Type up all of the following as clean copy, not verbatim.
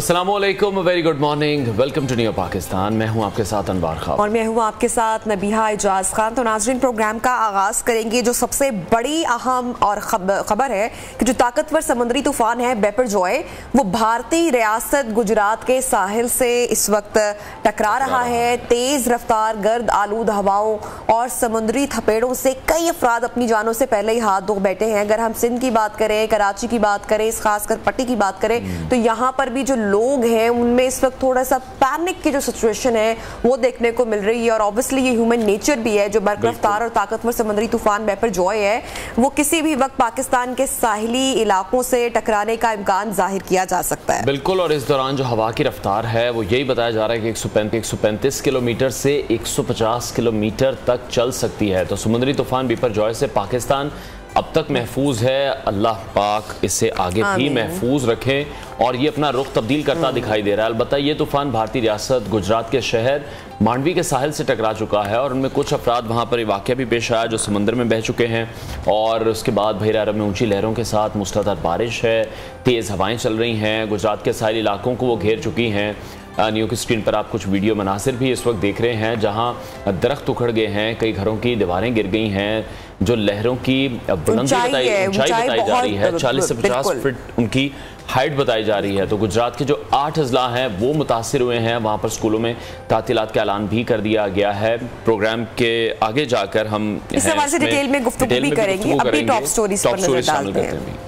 अस्सलामुअलैकुम, very good morning, welcome to new Pakistan. मैं हूं आपके साथ अनवार खान और मैं हूं आपके साथ नबीहा एजाज खान। तो नाज़रीन, प्रोग्राम का आगाज करेंगे जो सबसे बड़ी अहम और खबर है कि जो ताकतवर समुद्री तूफान है बिपरजॉय, वो भारतीय रियासत गुजरात के साहिल से इस वक्त टकरा रहा है। तेज रफ्तार गर्द आलूद हवाओं और समुद्री थपेड़ों से कई अफराद अपनी जानों से पहले ही हाथ धो बैठे हैं। अगर हम सिंध की बात करें, कराची की बात करें, खासकर पट्टी की बात करें, तो यहाँ पर भी जो लोग हैं उनमें इस वक्त थोड़ा सा पैनिक की जो सिचुएशन है वो देखने को मिल रही है। और ऑब्वियसली ये ह्यूमन नेचर भी है। जो बर्फ रफ्तार और ताकतवर समुद्री तूफान बिपरजॉय है वो किसी भी वक्त पाकिस्तान के साहिली इलाकों से टकराने का इम्कान जाहिर किया जा सकता है। बिल्कुल, और इस दौरान जो हवा की रफ्तार है वो यही बताया जा रहा है कि 135 किलोमीटर से 150 किलोमीटर तक चल सकती है। तो समुद्री तूफान बिपरजॉय से पाकिस्तान अब तक महफूज है। अल्लाह पाक इससे आगे भी महफूज रखें और ये अपना रुख तब्दील करता दिखाई दे रहा है। अलबत्ता ये तूफान भारतीय रियासत गुजरात के शहर मांडवी के साहिल से टकरा चुका है और उनमें कुछ अफराद वहाँ पर वाक़या भी पेश आया जो समंदर में बह चुके हैं। और उसके बाद बहर अरब में ऊंची लहरों के साथ मूसलाधार बारिश है, तेज़ हवाएं चल रही हैं। गुजरात के साहिल इलाकों को वो घेर चुकी हैं। न्यू की स्क्रीन पर आप कुछ वीडियो मनासिर भी इस वक्त देख रहे हैं जहां दरख्त उखड़ गए हैं, कई घरों की दीवारें गिर गई हैं। जो लहरों की बुलंदी ऊंचाई बताई जा रही है, 40 से 50 फीट उनकी हाइट बताई जा रही है। तो गुजरात के जो 8 अजला हैं वो मुतासिर हुए हैं। वहाँ पर स्कूलों में तातीलात का ऐलान भी कर दिया गया है। प्रोग्राम के आगे जाकर हम इस हवाले से डिटेल में गुफ्तगू भी करेंगे। अभी टॉप स्टोरीज पर नजर डालते हैं।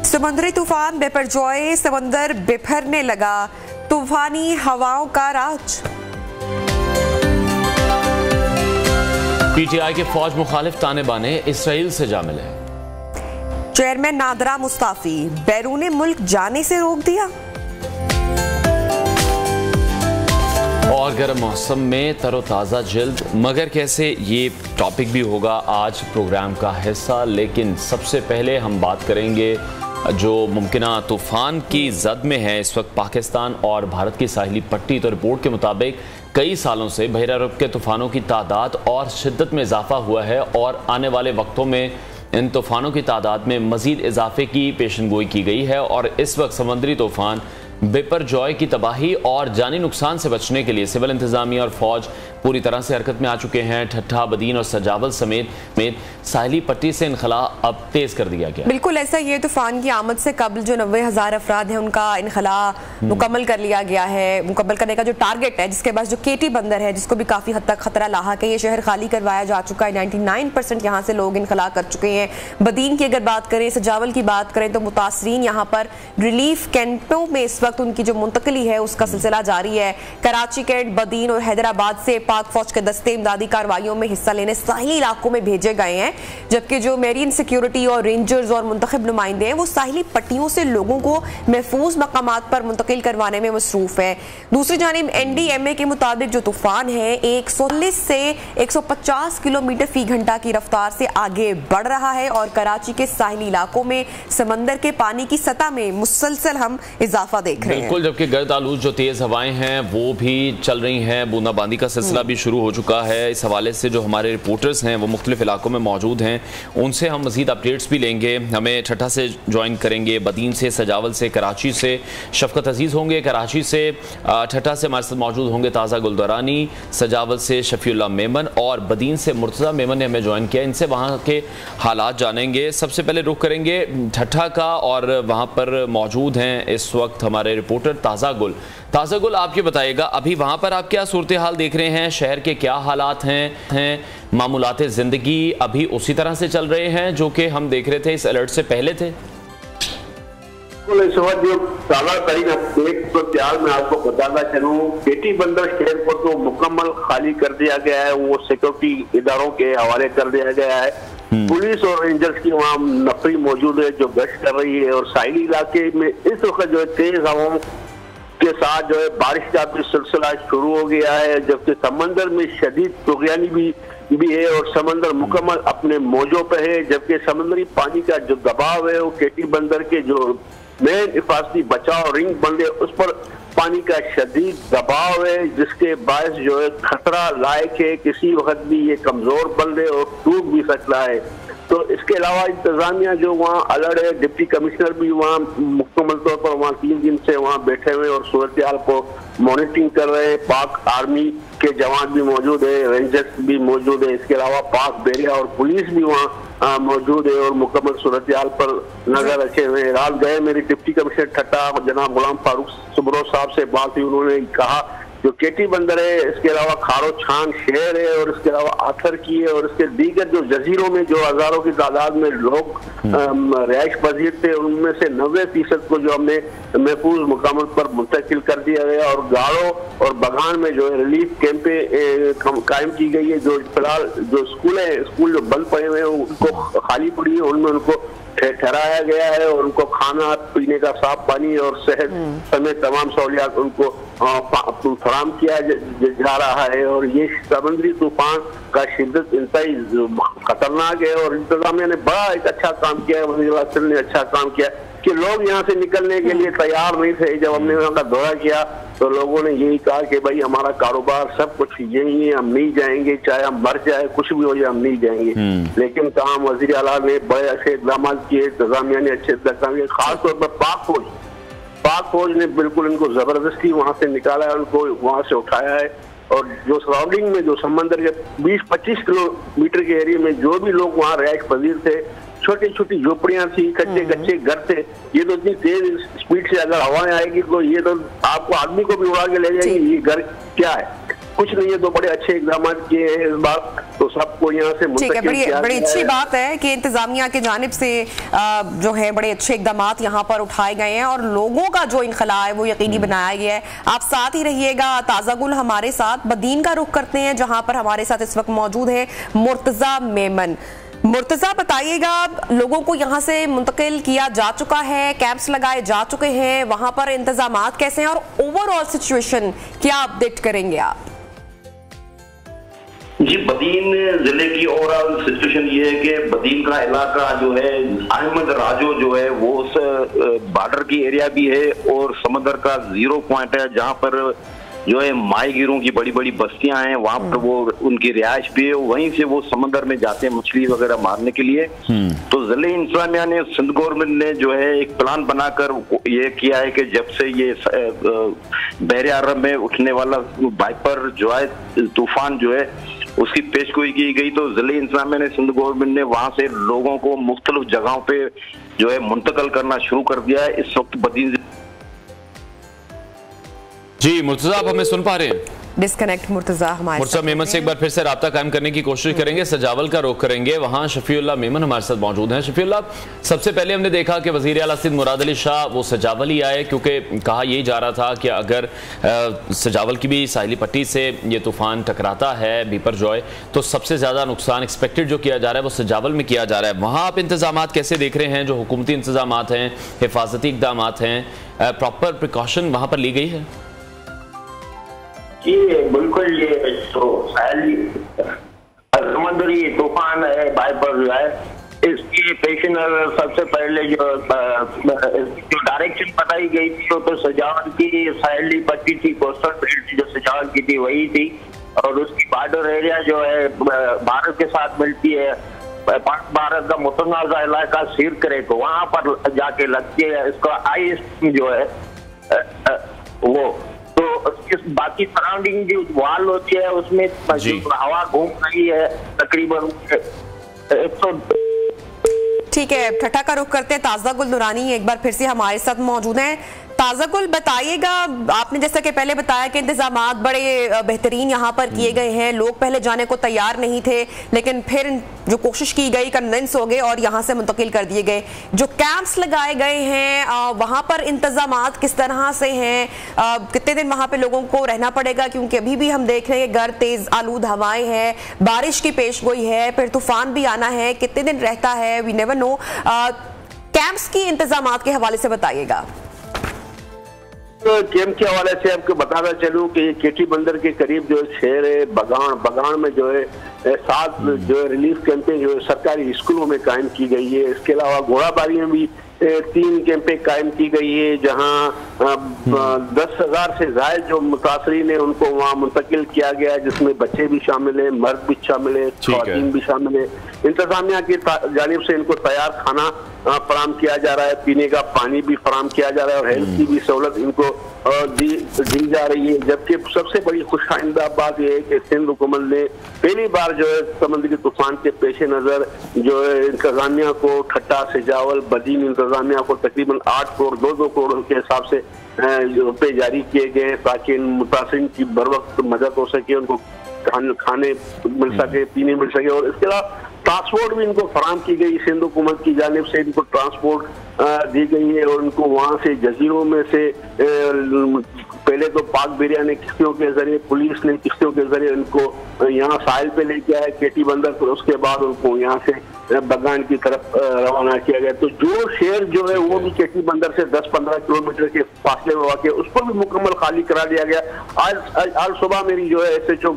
समुद्री तूफान बिपरजॉय, समंदर बिफरने लगा, तूफानी हवाओं का राज। पीटीआई के फौज मुखालिफ ताने बाने इसराइल से जा मिले। चेयरमैन नादरा मुस्ताफी, बैरून मुल्क जाने से रोक दिया। और गर्म मौसम में तरोताज़ा जिल्द, मगर कैसे, ये टॉपिक भी होगा आज प्रोग्राम का हिस्सा। लेकिन सबसे पहले हम बात करेंगे जो मुमकिना तूफान की जद में है इस वक्त पाकिस्तान और भारत की साहिली पट्टी। तो रिपोर्ट के मुताबिक कई सालों से बहर अरब के तूफानों की तादाद और शिद्दत में इजाफा हुआ है और आने वाले वक्तों में इन तूफानों की तादाद में मजीद इजाफे की पेशनगोई की गई है। और इस वक्त समुद्री तूफान बिपरजॉय की तबाही और जानी नुकसान से बचने के लिए सिविल इंतजामिया और फौज पूरी तरह से हरकत में आ चुके हैं। ठट्ठा, बदीन और सजावल समेत साहिली पट्टी से इनखला अब तेज कर दिया गया। बिल्कुल ऐसा, ये तूफान की आमद से कबल जो 90,000 अफराद हैं उनका इनखला मुकम्मल कर लिया गया है। मुकम्मल करने का जो टारगेट है, जिसके बाद जो केटी बंदर है जिसको भी काफ़ी हद तक खतरा लाहक है, ये शहर खाली करवाया जा चुका है। 99% यहाँ से लोग इनखला कर चुके हैं। बदीन की अगर बात करें, सजावल की बात करें, तो मुतासरीन यहाँ पर रिलीफ कैंपों में इस वक्त उनकी जो मुंतकली है उसका सिलसिला जारी है। कराची कैंट, बदीन और हैदराबाद से पाक फौज के दस्ते इमदादी कार्रवाइयों में हिस्सा लेने साहिली इलाकों में भेजे गए हैं, जबकि जो मेरीन सिक्योरिटी और रेंजर्स और मुंतखब नुमाइंदे हैं वो साहिली पट्टियों से लोगों को महफूज मकामात पर मुंतकिल करवाने में मसरूफ है। दूसरी जानिब NDMA के मुताबिक जो तूफान है 140 से 150 किलोमीटर फी घंटा की रफ्तार से आगे बढ़ रहा है और कराची के साहिली इलाकों में समंदर के पानी की सतह में मुसलसल हम इजाफा देख रहे हैं। बिल्कुल, जबकि गर्द आलूद जो तेज हवाएं हैं वो भी चल रही हैं। बूंदाबांदी का सिलसिला भी शुरू हो चुका है। इस हवाले से जो हमारे रिपोर्टर्स हैं वो मुख्तलिफ इलाकों में मौजूद हैं, उनसे हम मजीद अपडेट्स भी लेंगे। हमें ठट्ठा से ज्वाइन करेंगे, बदीन से, सजावल से, कराची से शफकत अजीज़ होंगे, कराची से, ठट्ठा से हमारे साथ मौजूद होंगे ताज़ा गुलदरानी, सजावल से शफीउल्लाह मेमन और बदीन से मुर्तज़ा मेमन ने हमें ज्वाइन किया। इनसे वहाँ के हालात जानेंगे। सबसे पहले रुख करेंगे ठट्ठा का और वहाँ पर मौजूद हैं इस वक्त हमारे रिपोर्टर ताज़ा गुल, आप ये बताइएगा अभी वहाँ पर आप क्या सूरत हाल देख रहे हैं, शहर के क्या हालात हैं, मामूलात ज़िंदगी अभी उसी तरह से चल रहे हैं जो कि हम देख रहे थे इस अलर्ट से पहले थे? इस वक्त जो ताज़ा तरीन अपडेट तो फिलहाल मैं आपको बताना चलूँ, केटी बंदर शहर को तो मुकम्मल खाली कर दिया गया है, वो सिक्योरिटी इदारों के हवाले कर दिया गया है। पुलिस और रेंजर्स की वहाँ नफरी मौजूद है जो गश्त कर रही है और साहिली इलाके में इस वक्त जो है तेज हवाओं के साथ जो है बारिश का भी सिलसिला शुरू हो गया है, जबकि समंदर में शदीद तुगयानी भी है और समंदर मुकम्मल अपने मौजों पे है। जबकि समुद्री पानी का जो दबाव है वो केटी बंदर के जो मेन हिफाजती बचाव रिंग बंदे उस पर पानी का शदीद दबाव है, जिसके बायस जो है खतरा लायक है, किसी वक्त भी ये कमजोर पड़ रहे और टूट भी सकता है। तो इसके अलावा इंतजामिया जो वहाँ अलर्ट है, डिप्टी कमिश्नर भी वहाँ मुकम्मल तौर पर वहाँ 3 दिन से वहाँ बैठे हुए और सूरत हाल को मॉनिटरिंग कर रहे हैं। पाक आर्मी के जवान भी मौजूद है, रेंजर्स भी मौजूद है, इसके अलावा पाक बैरिया और पुलिस भी वहाँ मौजूद है और मुकम्मल सूरत हाल पर नजर रखे हुए हैं। रात गए मेरी डिप्टी कमिश्नर ठट्टा जनाब गुलाम फारूक सुब्रो साहब से बात हुई, उन्होंने कहा जो केटी बंदर है, इसके अलावा खारो छान शहर है और इसके अलावा आथर की है और इसके दीगर जो जजीरों में जो हजारों की तादाद में लोग रिहाइश पजीर थे, उनमें से 90% को जो हमने महफूज मुकाम पर मुंतकिल कर दिया गया और गाड़ो और बगान में जो है रिलीफ कैंपें कायम की गई है। जो फिलहाल जो स्कूल जो बंद पड़े हुए हैं उनको खाली पड़ी है, उनमें उनको ठहराया गया है और उनको खाना पीने का साफ पानी और सेहत समेत तमाम सहूलियात उनको फराम किया जा रहा है। और ये समुद्री तूफान का शिद्दत इंतहाई खतरनाक है और इंतजामिया ने बड़ा एक अच्छा काम किया है, वज़ीर-ए-आज़म ने अच्छा काम किया कि लोग यहाँ से निकलने के लिए तैयार नहीं थे। जब हमने वहाँ का दौरा किया तो लोगों ने यही कहा कि भाई हमारा कारोबार सब कुछ यही है, हम नहीं जाएंगे, चाहे हम मर जाए, कुछ भी हो जाए, हम नहीं जाएंगे। लेकिन तमाम वज़ीर आला ने बड़े अच्छे इक़दाम किए, इंतजामिया ने अच्छे इक़दाम किए, खासतौर पर पाक फौज ने बिल्कुल इनको जबरदस्ती वहाँ से निकाला है, उनको वहाँ से उठाया है और जो सराउंडिंग में जो समंदर के 20-25 किलोमीटर के एरिया में जो भी लोग वहाँ रिहाइश पजीर थे, छोटी छोटी झोपड़ियां थी, कच्चे घर थे, ये तो इतनी तेज स्पीड से अगर हवाएं आएगी तो ये तो आपको आदमी को भी उड़ा के ले जाएगी। ये घर क्या है, कुछ नहीं है। तो बड़े अच्छे इक़दाम किए हैं इस बार, तो सबको यहाँ से मुंतकिल किया गया है। बड़ी अच्छी बात है कि इंतजामिया की जानिब से जो है बड़े अच्छे इक़दाम यहाँ पर उठाए गए हैं और लोगों का जो इनखला है वो यकीनी बनाया गया है। आप साथ ही रहिएगा, ताज़ा गुल हमारे साथ बदीन का रुख करते हैं जहाँ पर हमारे साथ इस वक्त मौजूद है मुर्तजा मेमन। मुर्तजा बताइएगा, लोगों को यहाँ से मुंतकिल किया जा चुका है, कैंप्स लगाए जा चुके हैं, वहां पर इंतजामात कैसे हैं और ओवरऑल सिचुएशन क्या अपडेट करेंगे आप? जी, बदीन जिले की ओवरऑल सिचुएशन ये है कि बदीन का इलाका जो है अहमद राजो जो है वो उस बॉर्डर की एरिया भी है और समंदर का 0 पॉइंट है जहाँ पर जो है माहीगीरों की बड़ी बड़ी बस्तियां हैं, वहां पर वो उनकी रिहाइश भी है, वहीं से वो समंदर में जाते हैं मछली वगैरह मारने के लिए। तो जिले इंतजामिया ने, सिंध गवर्नमेंट ने जो है एक प्लान बनाकर ये किया है कि जब से ये बहरे अरब में उठने वाला वाइपर जो है तूफान जो है उसकी पेशगोई की गई, तो जिले इंतजामिया ने, सिंध गवर्नमेंट ने वहां से लोगों को मुख्तलिफ जगहों पे जो है मुंतकिल करना शुरू कर दिया है। इस वक्त बदीन जी मुर्तजा, आप हमें सुन पा रहे हैं? डिस्कनेक्ट मुर्तजा मेमन से एक बार फिर से राब्ता कायम करने की कोशिश करेंगे, सजावल का रुख करेंगे, वहां शफीउल्लाह मेमन हमारे साथ मौजूद हैं। शफीउल्लाह, सबसे पहले हमने देखा कि वज़ीर आला सिंध मुराद अली शाह वो सजावल ही आए, क्योंकि कहा यही जा रहा था कि अगर सजावल की भी साहिली पट्टी से ये तूफान टकराता है बीपर जॉय तो सबसे ज्यादा नुकसान एक्सपेक्टेड जो किया जा रहा है वो सजावल में किया जा रहा है। वहां आप इंतजाम कैसे देख रहे हैं, जो हुकूमती इंतजाम हैं, हिफाजती इकदाम हैं, प्रॉपर प्रिकॉशन वहां पर ली गई है? जी बिल्कुल, ये तो समुद्री तूफान है वाइपर जो है, इसकी पेश नजर सबसे पहले जो डायरेक्शन बताई गई थी तो सजावट की साहिली पट्टी थी, कोस्टल बेल्ट जो सजावट की थी वही थी और उसकी बॉर्डर एरिया जो है भारत के साथ मिलती है, भारत का मुतनाज़ा इलाका सिर करे तो वहां पर जाके लगती है। इसका आइस जो है वो तो बाकी सराउंडिंग जो वाल होती है उसमें हवा घूम रही है तकरीबन 100। ठीक है, ठट्टा का रुख करते हैं। ताज़ा गुल दुरानी एक बार फिर से हमारे साथ मौजूद हैं। ताज़ा गुल, बताइएगा, आपने जैसा कि पहले बताया कि इंतजामात बड़े बेहतरीन यहाँ पर किए गए हैं, लोग पहले जाने को तैयार नहीं थे लेकिन फिर जो कोशिश की गई कन्विंस हो गए और यहाँ से मुंतकिल कर दिए गए। जो कैंप्स लगाए गए हैं वहाँ पर इंतजामात किस तरह से हैं, कितने दिन वहाँ पे लोगों को रहना पड़ेगा, क्योंकि अभी भी हम देख रहे हैं घर तेज आलूद हवाएं हैं, बारिश की पेशगोई है, फिर तूफान भी आना है, कितने दिन रहता है, वी नेवर नो। कैंप्स की इंतजामात के हवाले से बताइएगा। तो कैंप के हवाले से आपको बताना चलूं कि केटी बंदर के करीब जो शहर है बगान में जो है 7 जो है रिलीफ कैंपें जो है सरकारी स्कूलों में कायम की गई है। इसके अलावा घोड़ाबाड़ी में भी 3 कैंपें कायम की गई है, जहां 10,000 से ज्यादा जो मुतासरीन है उनको वहां मुंतकिल किया गया है, जिसमें बच्चे भी शामिल है, मर्द भी शामिल है, ख़वातीन भी शामिल है। इंतजामिया की जानिब से इनको तैयार खाना फराम किया जा रहा है, पीने का पानी भी फराम किया जा रहा है और हेल्थ की भी सहूलत इनको दी जा रही है। जबकि सबसे बड़ी खुशआइंदा बात यह है कि सिंध हुकूमत ने पहली बार जो है समुद्री तूफान के पेश नजर जो है इंतजामिया को ठट्टा सिजावल बदीन इंतजामिया को तकरीबन 8 करोड़ 2 करोड़ के हिसाब से रुपए जारी किए गए हैं, ताकि इन मुतासिरीन की बर वक्त मदद हो सके, उनको खाने मिल सके, पीने मिल सके। और इसके अलावा ट्रांसपोर्ट भी इनको फराम की गई, सिंध हुकूमत की जानिब से इनको ट्रांसपोर्ट दी गई है और उनको वहाँ से जजीरों में से पहले तो पाक बिरिया ने किश्तियों के जरिए, पुलिस ने किश्तियों के जरिए इनको यहाँ साहिल पे लेके आए केटी बंदर, फिर उसके बाद उनको यहाँ से बगान की तरफ रवाना किया गया। तो जो शहर जो है वो भी केटी बंदर से 10-15 किलोमीटर के फासले में वाक़ है, उस पर भी मुकम्मल खाली करा दिया गया। आज सुबह मेरी जो है SHO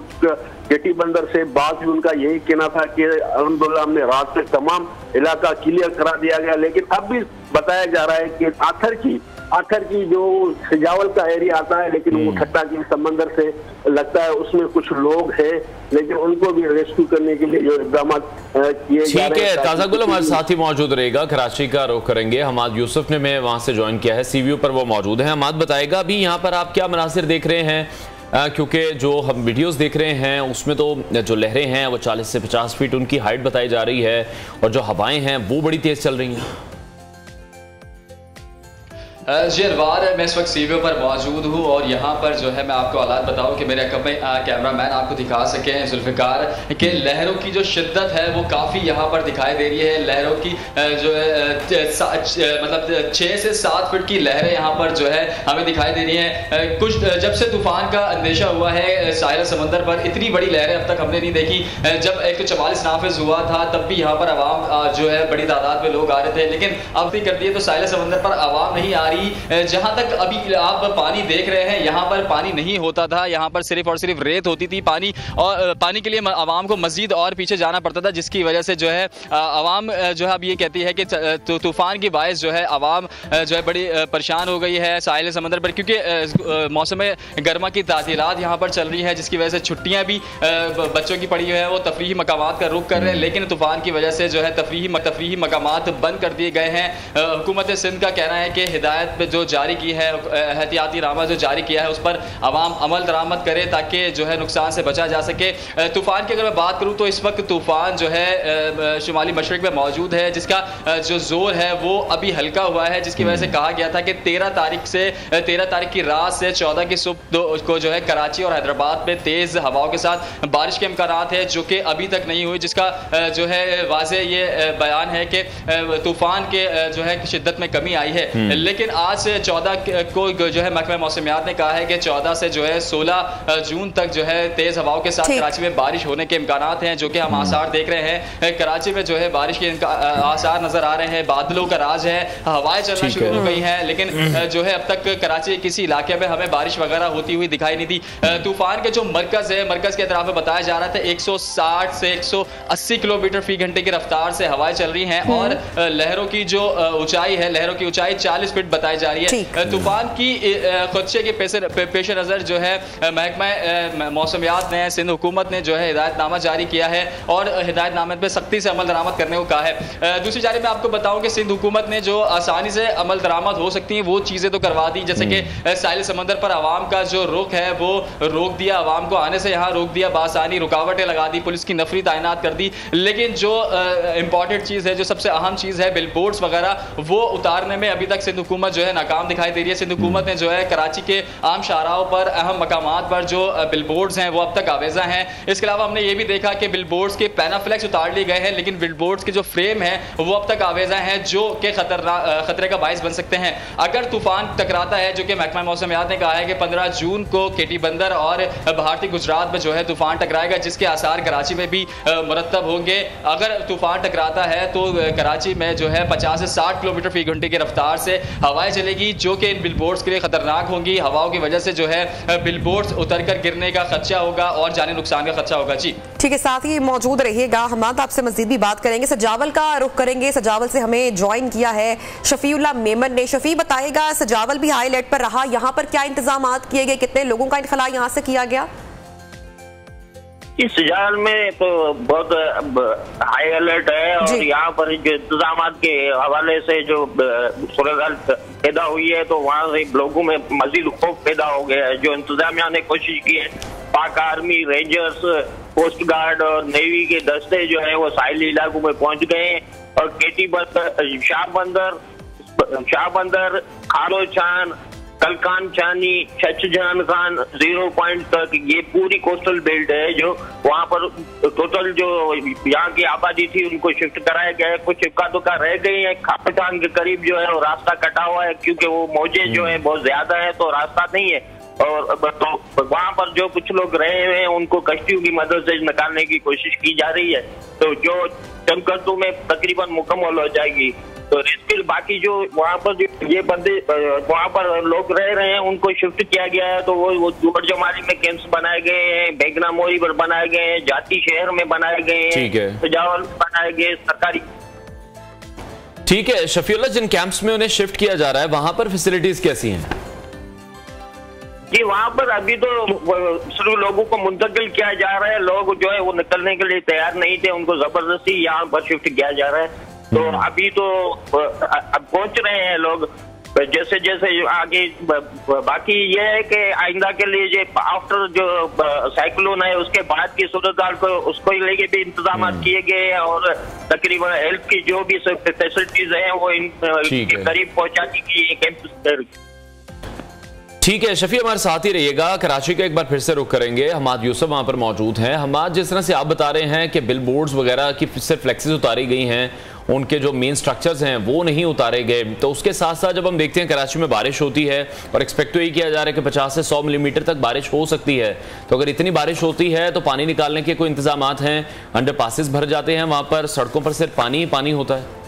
केटी बंदर से बात भी उनका यही कहना था कि अल्हम्दुलिल्लाह हमने रात में तमाम इलाका क्लियर करा दिया गया, लेकिन अब भी बताया जा रहा है कि आखिर की जो सिजावल का एरिया आता है, लेकिन वो ठट्टा की समंदर से लगता है उसमें कुछ लोग हैं, लेकिन उनको भी रेस्क्यू करने के लिए जो इकदाम किए जा रहे हैं। ठीक है, ताज़ा गुल हमारे साथ ही मौजूद रहेगा, कराची का रुख करेंगे। हमाद यूसुफ ने मैं वहाँ से ज्वाइन किया है, CVO पर वो मौजूद है। हमाद बताएगा अभी यहाँ पर आप क्या मनासिर देख रहे हैं, क्योंकि जो हम वीडियोस देख रहे हैं उसमें तो जो लहरें हैं वो 40 से 50 फीट उनकी हाइट बताई जा रही है और जो हवाएं हैं वो बड़ी तेज चल रही हैं। जी अनवार, मैं इस वक्त CVO पर मौजूद हूँ और यहाँ पर जो है मैं आपको हालात बताऊँ कि मेरे कैमरा मैन आपको दिखा सकें जुल्फ़िकार कि लहरों की जो शिद्दत है वो काफ़ी यहाँ पर दिखाई दे रही है। लहरों की जो है मतलब 6 से 7 फीट की लहरें यहाँ पर जो है हमें दिखाई दे रही हैं। कुछ जब से तूफ़ान का अंदेशा हुआ है साहिल समंदर पर इतनी बड़ी लहरें अब तक हमने नहीं देखी। जब 144 नाफिज हुआ था तब भी यहाँ पर आवाम जो है बड़ी तादाद में लोग आ रहे थे, लेकिन अब भी कर दिए तो साहिल समंदर पर आवाम नहीं आ रही। जहां तक अभी आप पानी देख रहे हैं यहाँ पर पानी नहीं होता था, यहाँ पर सिर्फ और सिर्फ रेत होती थी। पानी के लिए आवाम को मजीद और पीछे जाना पड़ता था, जिसकी वजह से जो है आवाम जो है अब ये कहती है कि तूफान की बायस जो है आवाम जो है बड़ी परेशान हो गई है साहिल समंदर पर, क्योंकि मौसम गर्मा की तातीलात यहाँ पर चल रही है, जिसकी वजह से छुट्टियाँ भी बच्चों की पड़ी हुई है, वो तफरीही मकामात का रुख कर रहे हैं, लेकिन तूफान की वजह से जो है तफरीही मकामात बंद कर दिए गए हैं। हुकूमत सिंध का कहना है कि हिदायत पे जो जारी की है, एहतियाती रामा जो जारी किया है उस पर आवाम अमल दरामद करे ताकि जो है नुकसान से बचा जा सके। तूफान की अगर मैं बात करूँ तो इस वक्त तूफान जो है शुमाली मशरक में मौजूद है, जिसका जो जोर है वो अभी हल्का हुआ है, जिसकी वजह से कहा गया था कि 13 तारीख की रात से 14 की सुबह को जो है कराची और हैदराबाद में तेज हवाओं के साथ बारिश के इम्कानात है, जो कि अभी तक नहीं हुई, जिसका जो है वाज़े ये बयान है कि तूफान के जो है शिद्दत में कमी आई है। लेकिन आज से 14 को जो है महकमा मौसमियात ने कहा है कि 14 से जो है 16 जून तक जो है तेज हवाओं के साथ कराची में बारिश होने के इम्कानात हैं, जो कि हम आसार देख रहे हैं। कराची में जो है बारिश के आसार नजर आ रहे हैं, बादलों का राज है, हवाएं चलना शुरू हो गई हैं, लेकिन जो है अब तक कराची किसी इलाके में हमें बारिश वगैरह होती हुई दिखाई नहीं दी। तूफान के जो मरकज है, मरकज के अतराफ में बताया जा रहा था 160 से 180 किलोमीटर फी घंटे की रफ्तार से हवाएं चल रही हैं और लहरों की जो ऊंचाई है, लहरों की ऊंचाई 40 फीट बताई जा रही है। तूफान की खदशे के पेश नजर जो है महकमा मौसमियात ने, सिंध हुकूमत ने जो है हिदायतनामा जारी किया है और हिदायतनामे पे सख्ती से अमल दरामद करने को कहा है। दूसरी जानिब मैं आपको बताऊं कि सिंध हुकूमत ने जो आसानी से अमल दरामद हो सकती हैं वो चीज़ें तो करवा दी, जैसे कि साहिल समंदर पर आवाम का जो रुख है वो रोक दिया, आवाम को आने से यहाँ रोक दिया, बासानी रुकावटें लगा दी, पुलिस की नफरी तैनात कर दी। लेकिन जो इंपॉर्टेंट चीज़ है, जो सबसे अहम चीज़ है, बिलबोर्ड्स वगैरह वो उतारने में अभी तक सिंध हुकूमत जो है नाकाम दिखाई दे रही है। सिंध हुकूमत ने जो है कराची के आम शाहराहों पर, अहम मकामात पर जो बिलबोर्ड्स हैं वो अब तक आवेजा हैं। इसके अलावा हमने ये भी देखा कि बिलबोर्ड्स के पैनाफ्लेक्स उतार लिए गए हैं, लेकिन बिलबोर्ड्स के जो फ्रेम है वो अब तक आवेजा हैं, जो कि खतरे का बायस बन सकते हैं अगर तूफान टकराता है, जो कि महकमा मौसमियात ने कहा है कि 15 जून को केटी बंदर और भारतीय गुजरात में जो है तूफान टकराएगा, जिसके आसार कराची में भी मुरतब होंगे। अगर तूफान टकराता है तो कराची में जो है 50 से 60 किलोमीटर फी घंटे की रफ्तार से हवाएं हवाएं चलेगी जो कि इन बिलबोर्ड्स के लिए खतरनाक होंगी। हवाओं की वजह से जो है बिलबोर्ड्स उतरकर गिरने का खदशा होगा और जाने नुकसान का खदशा होगा। जी ठीक है, साथ ही मौजूद रहिएगा। हम आपसे मजीद भी बात करेंगे। सजावल का रुख करेंगे। सजावल से हमें ज्वाइन किया है शफीउल्लाह मेमन ने। शफी बताएगा, सजावल भी हाई अलर्ट पर रहा, यहाँ पर क्या इंतजाम किए गए, कितने लोगों का इनखला यहाँ से किया गया? इस सजावल में तो बहुत हाई अलर्ट है और यहाँ पर जो इंतजाम के हवाले से जो सूरत पैदा हुई है तो वहाँ से लोगों में मजीद खौफ पैदा हो गया है। जो इंतजामिया ने कोशिश की है, पाक आर्मी, रेंजर्स, कोस्ट गार्ड और नेवी के दस्ते जो है वो साहिली इलाकों में पहुंच गए हैं और केटी बंदर, शाह बंदर, खारोचान, कलकान चानी, छछजान खान, 0 पॉइंट तक ये पूरी कोस्टल बेल्ट है जो वहाँ पर टोटल जो यहाँ की आबादी थी उनको शिफ्ट कराया गया है। कुछ इक्का दुक्का रह गई है। खापटान के करीब जो है वो रास्ता कटा हुआ है क्योंकि वो मौजे जो है बहुत ज्यादा है तो रास्ता नहीं है और तो वहाँ पर जो कुछ लोग रहे हुए हैं उनको कश्तियों की मदद से निकालने की कोशिश की जा रही है। तो जो चमकदू में तकरीबन मुकम्मल हो जाएगी तो रिस्किल बाकी जो वहाँ पर जो ये बंदे वहाँ पर लोग रह रहे हैं उनको शिफ्ट किया गया है। तो वो जमाली में कैंप्स बनाए गए हैं, बेगना मोरी पर बनाए गए हैं, जाती शहर में बनाए गए हैं, सजावल बनाए गए सरकारी। ठीक है शफीउल्लाह, जिन कैंप्स में उन्हें शिफ्ट किया जा रहा है वहां पर फैसिलिटीज कैसी हैं? जी वहाँ पर अभी तो सिर्फ लोगों को मुंतकिल किया जा रहा है। लोग जो है वो निकलने के लिए तैयार नहीं थे, उनको जबरदस्ती यहाँ पर शिफ्ट किया जा रहा है। तो अभी तो अब पहुंच रहे हैं लोग जैसे जैसे आगे। बाकी ये है कि आइंदा के लिए जो आफ्टर जो साइक्लोन है उसके बाद की सूरत हाल को उसको लेके भी इंतजाम किए गए हैं और तकरीबन हेल्थ की जो भी फैसिलिटीज हैं वो इन करीब पहुंचाने की। ठीक है शफी, हमारे साथ ही रहिएगा। कराची का एक बार फिर से रुख करेंगे। हमाद यूसुफ वहां पर मौजूद हैं। हमाद, जिस तरह से आप बता रहे हैं कि बिल बोर्ड्स वगैरह की सिर्फ फ्लेक्सेस उतारी गई हैं, उनके जो मेन स्ट्रक्चर्स हैं वो नहीं उतारे गए, तो उसके साथ साथ जब हम देखते हैं कराची में बारिश होती है और एक्सपेक्ट तो यही किया जा रहा है कि 50 से 100 मिलीमीटर तक बारिश हो सकती है, तो अगर इतनी बारिश होती है तो पानी निकालने के कोई इंतजाम हैं? अंडर पासिस भर जाते हैं, वहां पर सड़कों पर सिर्फ पानी ही पानी होता है?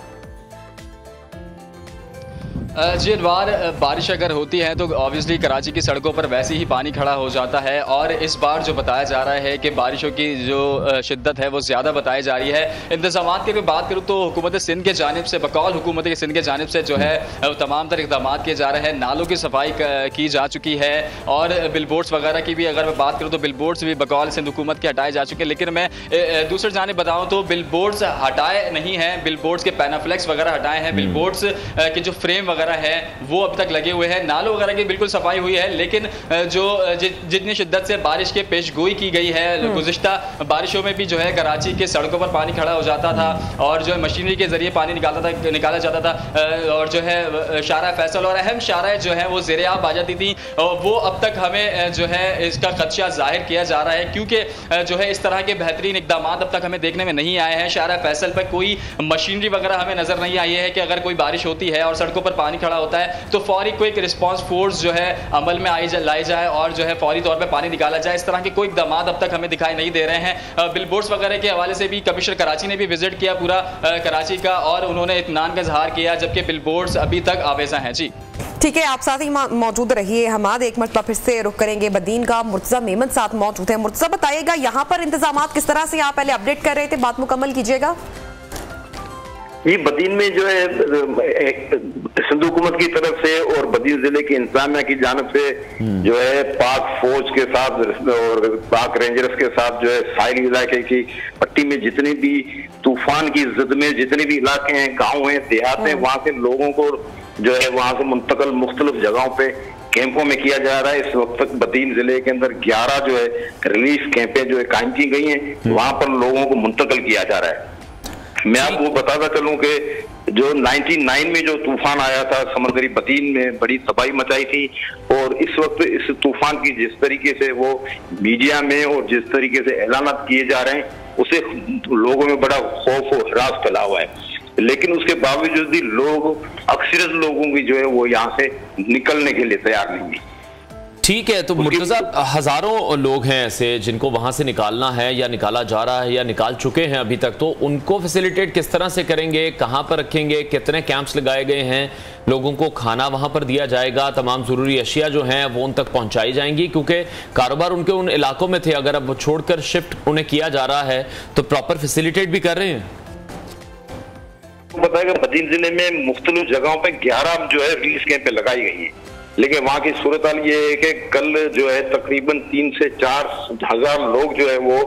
जी अनवार, बारिश अगर होती है तो ऑब्वियसली कराची की सड़कों पर वैसे ही पानी खड़ा हो जाता है और इस बार जो बताया जा रहा है कि बारिशों की जो शिद्दत है वो ज़्यादा बताई जा रही है। इंतजाम की अगर बात करूँ तो हुकूमत सिंध के जानिब से, बकौल हुकूमत सिंध के जानिब से जो है तमाम तरह इक़दाम किए जा रहे हैं। नालों की सफाई की जा चुकी है और बिलबोर्ड्स वगैरह की भी अगर मैं बात करूँ तो बिलबोर्ड्स भी बकौल सिंध हुकूमत के हटाए जा चुके हैं। लेकिन मैं दूसरी जानिब बताऊँ तो बिलबोर्ड्स हटाए नहीं हैं, बिलबोर्ड्स के पैनाफ्लेक्स वगैरह हटाए हैं, बिलबोर्ड्स के जो फ्रेम वगैरह है वो अब तक लगे हुए हैं। नालों वगैरह की बिल्कुल सफाई हुई है, लेकिन जो जितनी शिद्दत से बारिश के पेशगोई की गई है, गुज़िश्ता बारिशों में भी जो है कराची के सड़कों पर पानी खड़ा हो जाता था और जो है मशीनरी के जरिए पानी निकाला जाता था और जो है शारा फैसल और अहम शारा जो है वो ज़ेर-ए-आब आ जाती थी। वो अब तक हमें जो है इसका खदशा जाहिर किया जा रहा है क्योंकि जो है इस तरह के बेहतरीन इक़दाम अब तक हमें देखने में नहीं आए हैं। शारा फैसल पर कोई मशीनरी वगैरह हमें नज़र नहीं आई है कि अगर कोई बारिश होती है और सड़कों पर पानी खड़ा होता है तो फौरी क्विक रिस्पांस फोर्स जो है अमल में लाई जाए और जो है फौरी तौर पे पानी निकाला जाए। इस तरह के कोई इक़दाम अब तक हमें दिखाई नहीं दे रहे हैं। बिलबोर्ड्स वगैरह के हवाले से भी कमिश्नर कराची ने भी विजिट किया पूरा कराची का और उन्होंने इत्मीनान का इजहार किया, जबकि बिलबोर्ड्स अभी तक आवेज़ा हैं। जी ठीक है, आप साथ ही मौजूद रहिए। हमाद, एक मरतबा फिर से रुख करेंगे बदीन का। मुर्तज़ा मेमन साथ मौजूद है। मुर्तज़ा बताइएगा यहाँ पर इंतजाम किस तरह से, आप पहले अपडेट कर रहे थे, बात मुकम्मल कीजिएगा। ये बदीन में जो है सिंध हुकूमत की तरफ से और बदीन जिले की इंतजामिया की जानब से जो है पाक फौज के साथ और पाक रेंजर्स के साथ जो है साहिल इलाके की पट्टी में जितने भी तूफान की जिद में जितने भी इलाके हैं, गाँव हैं, देहात हैं, वहाँ से लोगों को जो है वहाँ से मुंतकल मुख्तलिफ जगहों पे कैंपों में किया जा रहा है। इस वक्त तक बदीन जिले के अंदर 11 जो है रिलीफ कैंपें जो है कायम की गई हैं, वहाँ पर लोगों को मुंतकल किया जा रहा है। मैं आपको बताता चलूं कि जो 99 में जो तूफान आया था समंदरी बदीन में बड़ी तबाही मचाई थी और इस वक्त इस तूफान की जिस तरीके से वो मीडिया में और जिस तरीके से ऐलानात किए जा रहे हैं उसे लोगों में बड़ा खौफ और हरास फैला हुआ है, लेकिन उसके बावजूद भी लोग अक्सरियत लोगों की जो है वो यहाँ से निकलने के लिए तैयार नहीं है। ठीक है, तो मुर्तजा हजारों लोग हैं ऐसे जिनको वहां से निकालना है या निकाला जा रहा है या निकाल चुके हैं अभी तक, तो उनको फैसिलिटेट किस तरह से करेंगे, कहां पर रखेंगे, कितने कैंप्स लगाए गए हैं, लोगों को खाना वहां पर दिया जाएगा, तमाम जरूरी अशिया जो हैं वो उन तक पहुंचाई जाएंगी, क्योंकि कारोबार उनके उन इलाकों में थे, अगर अब छोड़कर शिफ्ट उन्हें किया जा रहा है तो प्रॉपर फैसिलिटेट भी कर रहे हैं? बताएगा बदीन जिले में मुख्तलिफ जगहों पे 11 जो है रिलीफ कैंप लगाई गई है, लेकिन वहाँ की सूरत हाल ये है कि कल जो है तकरीबन 3 से 4 हजार लोग जो है वो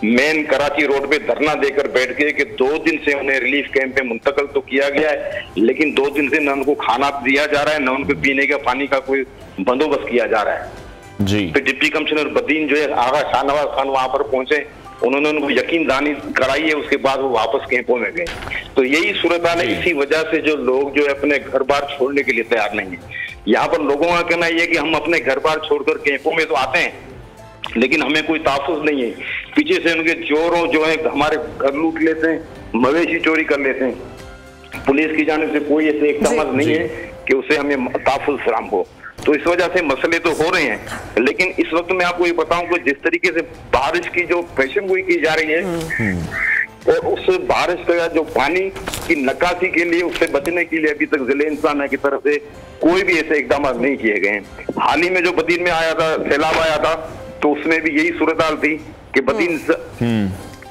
मेन कराची रोड पे धरना देकर बैठ गए कि 2 दिन से उन्हें रिलीफ कैंप में मुंतकिल तो किया गया है, लेकिन 2 दिन से न उनको खाना दिया जा रहा है, न उनको पीने का पानी का कोई बंदोबस्त किया जा रहा है जी। तो डिप्टी कमिश्नर बदीन जो है आगा शाहनवाज खान वहां पर पहुंचे, उन्होंने उनको यकीन दहानी कराई है, उसके बाद वो वापस कैंपों में गए। तो यही सूरत हाल है, इसी वजह से जो लोग जो है अपने घर बार छोड़ने के लिए तैयार नहीं है। यहाँ पर लोगों का कहना यह है कि हम अपने घर बार छोड़कर कैंपों में तो आते हैं, लेकिन हमें कोई ताफुज नहीं है, पीछे से उनके चोरों जो है हमारे घर लूट लेते हैं, मवेशी चोरी कर लेते हैं। पुलिस की जानिब से कोई ऐसे इक़दाम नहीं है कि उसे हमें ताफुज फराहम हो। तो इस वजह से मसले तो हो रहे हैं, लेकिन इस वक्त मैं आपको ये बताऊं कि जिस तरीके से बारिश की जो पेशन गोई की जा रही है और उस बारिश का जो पानी की निकासी के लिए, उससे बचने के लिए अभी तक जिले इंतजामिया की तरफ से कोई भी ऐसे इकदाम नहीं किए गए हैं। हाल ही में जो बदीन में आया था, सैलाब आया था, तो उसमें भी यही सूरत हाल थी कि बदीन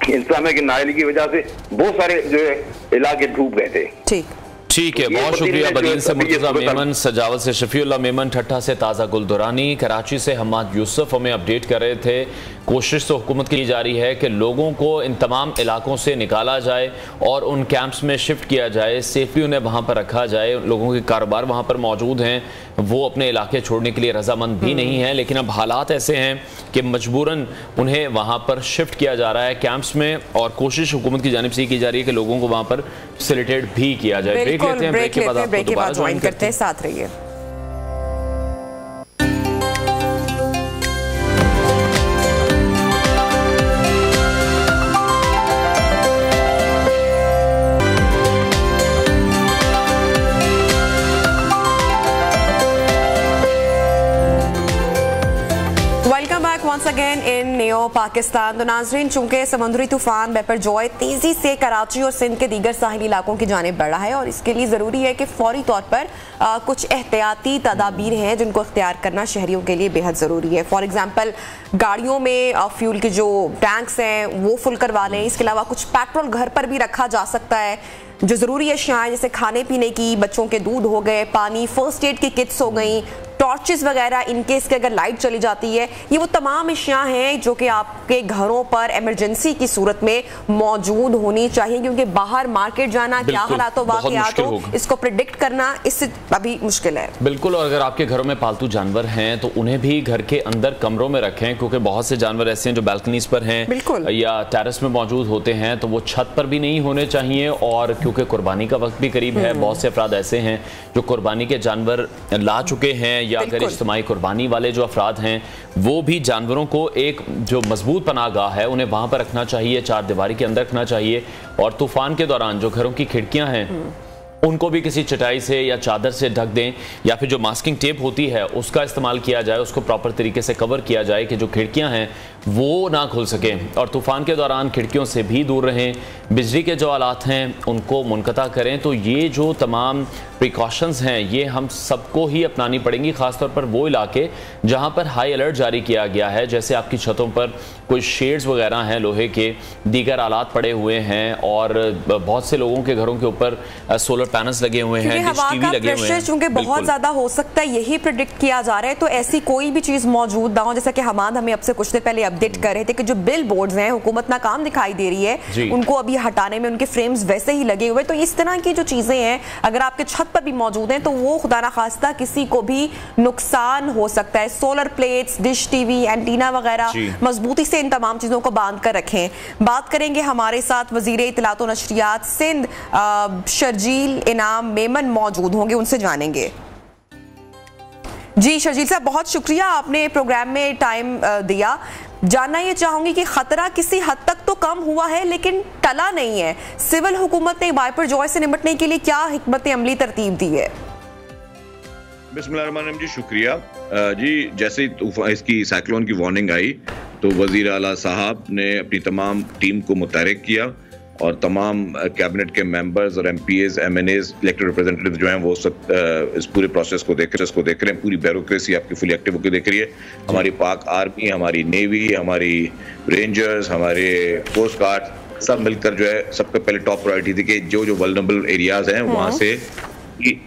इंतजामिया की नाअहली की वजह से बहुत सारे जो है इलाके डूब गए थे। ठीक है, बहुत शुक्रिया बदीन से मुर्तजा मेमन, सजावत से शफीउल्लाह मेमन, ठट्ठा से ताज़ा गुल दुरानी, कराची से हम्माद यूसुफ हमें अपडेट कर रहे थे। कोशिश तो हुकूमत की जा रही है कि लोगों को इन तमाम इलाकों से निकाला जाए और उन कैंप्स में शिफ्ट किया जाए, सेफली उन्हें वहाँ पर रखा जाए। लोगों के कारोबार वहाँ पर मौजूद हैं, वो अपने इलाके छोड़ने के लिए रजामंद भी नहीं है, लेकिन अब हालात ऐसे हैं कि मजबूरन उन्हें वहाँ पर शिफ्ट किया जा रहा है कैंप्स में, और कोशिश हुकूमत की जानिब से की जा रही है कि लोगों को वहाँ पर फैसिलिटेट भी किया जाए। ब्रेक लेते हैं, ब्रेक के बाद आपको दोबारा ज्वाइन करते हैं, साथ रहिए। once again in Neo Pakistan. तो नाज़रीन, चूंकि समुद्री तूफान बिपरजॉय तेजी से कराची और सिंध के दीगर साहिली इलाकों की जानिब बढ़ा है और इसके लिए ज़रूरी है कि फौरी तौर पर कुछ एहतियाती तदाबीर हैं जिनको इख्तियार करना शहरियों के लिए बेहद ज़रूरी है। फॉर एग्जाम्पल, गाड़ियों में फ्यूल के जो टैंक्स हैं वो फुल करवा लें। इसके अलावा कुछ पेट्रोल घर पर भी रखा जा सकता है। जो ज़रूरी अशियाएँ जैसे खाने पीने की, बच्चों के दूध हो गए, पानी, फर्स्ट एड की किट्स हो गई, टॉर्चेस वगैरह इन केस के अगर लाइट चली जाती है, ये वो तमाम अशिया हैं जो कि आपके घरों पर इमरजेंसी की सूरत में मौजूद होनी चाहिए, क्योंकि बाहर मार्केट जाना, क्या हालात वाक़यात हो, इसको प्रिडिक्ट करना इससे अभी मुश्किल है। बिल्कुल। और अगर आपके घरों में पालतू जानवर हैं तो उन्हें भी घर के अंदर कमरों में रखें, क्योंकि बहुत से जानवर ऐसे हैं जो बालकनीज पर हैं या टेरेस में मौजूद होते हैं, तो वो छत पर भी नहीं होने चाहिए। और क्योंकि कुर्बानी का वक्त भी करीब है, बहुत से अफराद ऐसे हैं जो कुर्बानी के जानवर ला चुके हैं, या अगर इज्तिमाई कुर्बानी वाले जो अफराद हैं वो भी जानवरों को एक जो मजबूत पनाहगाह है उन्हें वहां पर रखना चाहिए, चार दीवारी के अंदर रखना चाहिए। और तूफान के दौरान जो घरों की खिड़कियां हैं उनको भी किसी चटाई से या चादर से ढक दें, या फिर जो मास्किंग टेप होती है उसका इस्तेमाल किया जाए, उसको प्रॉपर तरीके से कवर किया जाए कि जो खिड़कियां हैं वो ना खुल सकें। और तूफ़ान के दौरान खिड़कियों से भी दूर रहें, बिजली के जो आलात हैं उनको मुनक़ता करें। तो ये जो तमाम प्रिकॉशंस हैं ये हम सबको ही अपनानी पड़ेंगी, ख़ासतौर पर वो इलाके जहाँ पर हाई अलर्ट जारी किया गया है, जैसे आपकी छतों पर कोई शेड्स वगैरह हैं लोहे के, दीगर आलात पड़े हुए हैं, और बहुत से लोगों के घरों के ऊपर सोलर पैनल्स लगे हुए हैं, डिश टीवी लगे हुए हैं, चूंकि बहुत ज्यादा हो सकता है यही प्रेडिक्ट किया जा रहा है। तो ऐसी कोई भी चीज मौजूद ना हो, जैसा कि हमाद हमें अब से कुछ देर पहले अपडेट कर रहे थे कि जो बिल बोर्ड्स हैं हुकूमत नाकाम दिखाई दे रही है, उनको अभी हटाने में उनके फ्रेम्स वैसे ही लगे हुए। तो इस तरह की जो चीजें हैं अगर आपके छत पर भी मौजूद हैं तो वो खुदा ना खास्ता किसी को भी नुकसान हो सकता है। Solar plates, dish TV, antenna वगैरह मजबूती से इन तमाम चीजों को बांध कर रखें। बात करेंगे हमारे साथ वजीर इत्तलात और नशरियात सिंध शर्जील इनाम मेमन मौजूद होंगे, उनसे जानेंगे। जी शर्जील साहब, बहुत शुक्रिया आपने प्रोग्राम में टाइम दिया। जानना ये चाहूंगी कि खतरा किसी हद तक तो कम हुआ है लेकिन टला नहीं है। सिविल हुकूमत ने बिपरजॉय से निपटने के लिए क्या हिकमत अमली तरतीब दी है? बिस्मिल्लाहिर्रहमानिर्रहीम जी, शुक्रिया जी। जैसे ही इसकी साइक्लोन की वार्निंग आई तो वजीर आला साहब ने अपनी तमाम टीम को मुतहरिक किया और तमाम कैबिनेट के मेंबर्स और एमपीएज, एमएनएज, इलेक्टेड रिप्रेजेंटेटिव जो हैं वो सब इस पूरे प्रोसेस को देख रहे हैं। पूरी ब्यूरोक्रेसी आपकी फुली एक्टिव होकर देख रही है। हमारी पाक आर्मी, हमारी नेवी, हमारी रेंजर्स, हमारे कोस्ट गार्ड सब मिलकर जो है, सबसे पहले टॉप प्रायोरिटी थी कि जो वल्नरेबल एरियाज हैं वहाँ से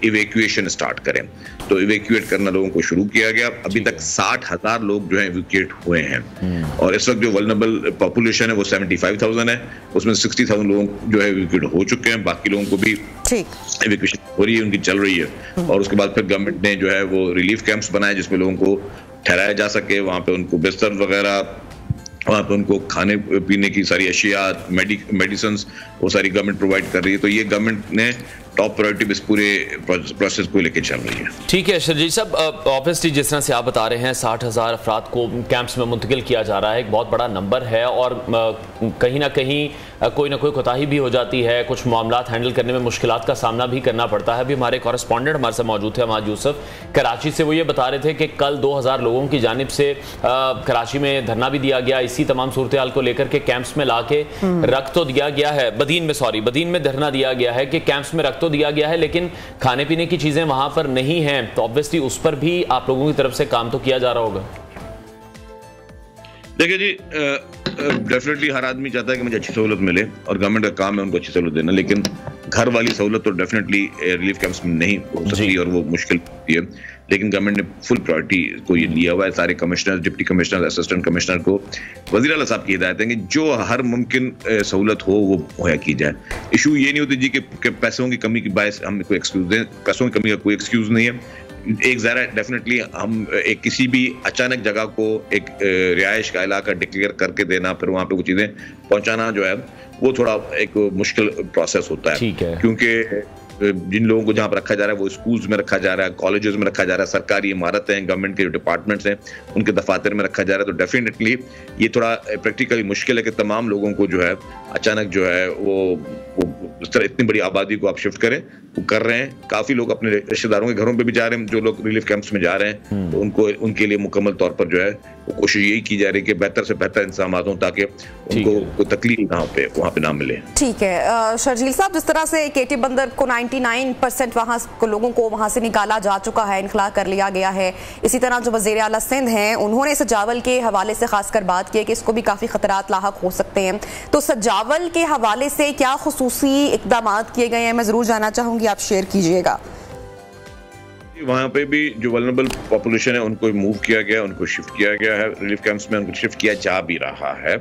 इवैक्यूएशन स्टार्ट करें। तो इवैक्यूएट करना लोगों को शुरू किया गया। अभी तक 60,000 लोग जो है इवैक्यूएट हुए हैं और इस वक्त जो वल्नरेबल पॉपुलेशन है वो 75,000 है। उसमें 60,000 लोग जो है इवैक्यूएट हो चुके हैं। बाकी लोगों को भी इवैक्यूएशन हो रही है, उनकी चल रही है। और उसके बाद फिर गवर्नमेंट ने जो है वो रिलीफ कैंप्स बनाए जिसमें लोगों को ठहराया जा सके। वहाँ पे उनको बिस्तर वगैरह, वहाँ पे उनको खाने पीने की सारी अशिया, मेडिसिन, वो सारी गवर्नमेंट प्रोवाइड कर रही है। तो ये गवर्नमेंट ने टॉप प्रायोरिटी इस पूरे प्रोसेस को लेकर चल रही है। ठीक है शर्जील साहब, ऑब्वियसली जिस तरह से आप बता रहे हैं 60,000 अफराद को कैंप्स में मुंतकिल किया जा रहा है, एक बहुत बड़ा नंबर है और कहीं ना कहीं कोई ना कोई कोताही भी हो जाती है, कुछ मामलात हैंडल करने में मुश्किलात का सामना भी करना पड़ता है। अभी हमारे कॉरेस्पॉन्डेंट हमारे साथ मौजूद थे हमाद यूसुफ कराची से, वो ये बता रहे थे कि कल 2000 लोगों की जानिब से कराची में धरना भी दिया गया इसी तमाम सूरत हाल को लेकर के। कैंप्स में ला के रख तो दिया गया है, बदीन में धरना दिया गया है कि कैंप्स में रख तो दिया गया है लेकिन खाने पीने की चीजें वहां पर नहीं हैं। तो ऑब्वियसली उस पर भी आप लोगों की तरफ से काम तो किया जा रहा होगा। देखिए जी, डेफिनेटली हर आदमी चाहता है कि मुझे अच्छी सहूलत मिले और गवर्नमेंट का काम है उनको अच्छी सहूलत देना, लेकिन घर वाली सहूलत तो डेफिनेटली रिलीफ कैंप्स में नहीं हो सकती और वो मुश्किल होती है। लेकिन गवर्नमेंट ने फुल प्रायोरिटी को ये लिया हुआ है। सारे commissioner, deputy commissioner, assistant commissioner को वज़ीर आला साहब की हिदायत है कि जो हर मुमकिन सहूलत हो वो मुहैया की जाए। इशू ये नहीं होती जी कि पैसों की कमी की बायस हम कोई एक्सक्यूज दें, पैसों की कमी का कोई एक्सक्यूज नहीं है। एक ज़रा डेफिनेटली हम एक किसी भी अचानक जगह को एक रिहाइश का इलाका डिक्लेयर करके देना, फिर वहाँ पे कुछ चीज़ें पहुँचाना जो है वो थोड़ा एक मुश्किल प्रोसेस होता है, क्योंकि जिन लोगों को जहाँ पर रखा जा रहा है वो स्कूल्स में रखा जा रहा है, कॉलेजेस में रखा जा रहा है, सरकारी इमारतें हैं, गवर्नमेंट के जो डिपार्टमेंट्स हैं उनके दफातर में रखा जा रहा है। तो डेफिनेटली ये थोड़ा प्रैक्टिकली मुश्किल है कि तमाम लोगों को जो है अचानक जो है वो इस तरह इतनी बड़ी आबादी को आप शिफ्ट करें। वो कर रहे हैं, काफी लोग अपने रिश्तेदारों के घरों पे भी जा रहे हैं। जो लोग रिलीफ कैंप्स में जा रहे हैं तो उनको उनके लिए मुकम्मल तौर पर जो है वो कोशिश यही की जा रही है कि बेहतर से बेहतर इंतजाम हों ताकि उनको कोई तकलीफ वहाँ पे ना मिले। ठीक है शर्जील साहब, जिस तरह से केटी बंदर को 99% वहाँ लोगों को वहाँ से निकाला जा चुका है, इनखला कर लिया गया है, इसी तरह जो वज़ीर आला सिंध हैं उन्होंने सजावल के हवाले से खासकर बात की है कि इसको भी काफ़ी खतरात लाहक हो सकते हैं। तो सजावल के हवाले से क्या खुसूसी इक़दाम किए गए हैं, मैं ज़रूर जानना चाहूँगी, आप शेयर कीजिएगा। वहाँ पे भी जो वल्नरेबल पॉपुलेशन है उनको मूव किया गया, उनको शिफ्ट किया गया है रिलीफ कैंप्स में, उनको शिफ्ट किया जा भी रहा है।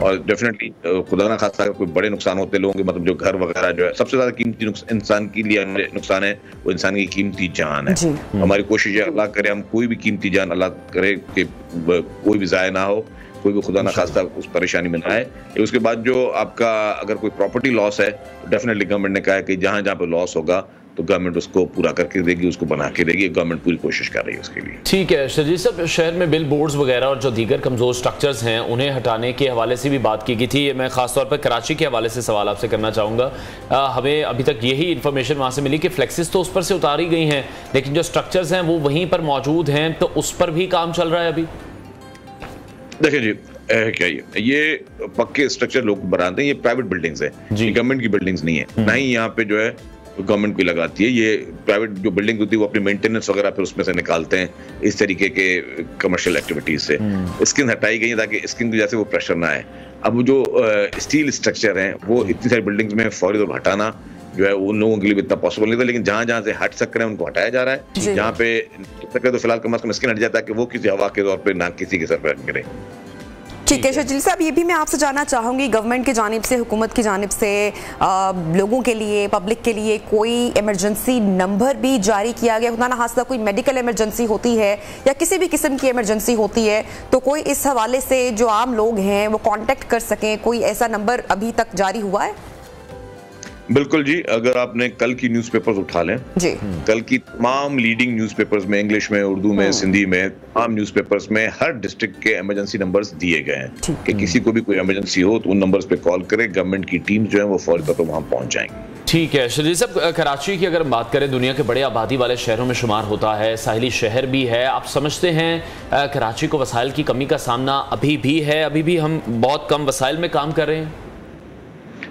और डेफिनेटली खुदा ना खास्ता अगर कोई बड़े नुकसान होते लोगों के, मतलब जो घर वगैरह जो है, सबसे ज्यादा कीमती इंसान के लिए नुकसान है वो इंसान की कीमती जान है। हमारी कोशिश है अल्लाह करे हम कोई भी कीमती जान अल्लाह करे कि कोई भी ज़ाया ना हो, कोई भी खुदा ना खास्ता उस परेशानी में ना आए। उसके बाद जो आपका अगर कोई प्रॉपर्टी लॉस है तो डेफिनेटली गवर्नमेंट ने कहा है कि जहाँ जहाँ पे लॉस होगा तो गवर्नमेंट उसको पूरा करके देगी, उसको बना के देगी। गवर्नमेंट पूरी कोशिश कर रही है उसके लिए। ठीक है शर्जील साहब, शहर में बिल बोर्ड्स वगैरह और जो दीगर कमजोर स्ट्रक्चर्स हैं उन्हें हटाने के हवाले से भी बात की गई थी। मैं खासतौर पर कराची के हवाले से सवाल आपसे करना चाहूँगा। हमें अभी तक यही इन्फॉर्मेशन वहाँ से मिली कि फ्लेक्सिस तो उस पर से उतारी गई हैं लेकिन जो स्ट्रक्चर्स हैं वो वहीं पर मौजूद हैं, तो उस पर भी काम चल रहा है अभी? देखिए जी, क्या ये पक्के स्ट्रक्चर लोग बनाते हैं, ये प्राइवेट बिल्डिंग्स है, गवर्नमेंट की बिल्डिंग्स नहीं है, ना ही यहाँ पे जो है गवर्नमेंट को लगाती है। ये प्राइवेट जो बिल्डिंग होती है वो अपनी मेंटेनेंस वगैरह फिर उसमें से निकालते हैं इस तरीके के कमर्शियल एक्टिविटीज से। स्किन हटाई गई ताकि स्किन की जैसे वो प्रेशर ना आए। अब जो स्टील स्ट्रक्चर हैं वो इतनी सारी बिल्डिंग्स में फौरी तौर हटाना जो है उन लोगों के लिए इतना पॉसिबल नहीं था, लेकिन जहां जहां से हट सक रहे हैं उनको हटाया जा रहा है। जहाँ पे तो फिलहाल कम से कम स्किन हट जाता है कि वो किसी हवा के तौर पर ना किसी के सर पर गिरे। ठीक है शर्जील साहब, ये भी मैं आपसे जानना चाहूँगी, गवर्नमेंट की जानिब से, हुकूमत की जानिब से लोगों के लिए, पब्लिक के लिए कोई इमरजेंसी नंबर भी जारी किया गया? खुदा ना खास्ता कोई मेडिकल इमरजेंसी होती है या किसी भी किस्म की इमरजेंसी होती है तो कोई इस हवाले से जो आम लोग हैं वो कांटेक्ट कर सकें, कोई ऐसा नंबर अभी तक जारी हुआ है? बिल्कुल जी, अगर आपने कल की न्यूज़पेपर्स उठा लें जी, कल की तमाम लीडिंग न्यूज़पेपर्स में, इंग्लिश में, उर्दू में, सिंधी में, तमाम न्यूज़पेपर्स में हर डिस्ट्रिक्ट के इमरजेंसी नंबर्स दिए गए हैं कि किसी को भी कोई इमरजेंसी हो तो उन नंबर्स पे कॉल करें, गवर्नमेंट की टीम जो है वो फौरी तौर पर वहां पहुंच जाएंगी। ठीक है शर्जील साहब, कराची की अगर बात करें दुनिया के बड़े आबादी वाले शहरों में शुमार होता है, साहिली शहर भी है। आप समझते हैं कराची को वसाइल की कमी का सामना अभी भी है? अभी भी हम बहुत कम वसाइल में काम कर रहे हैं?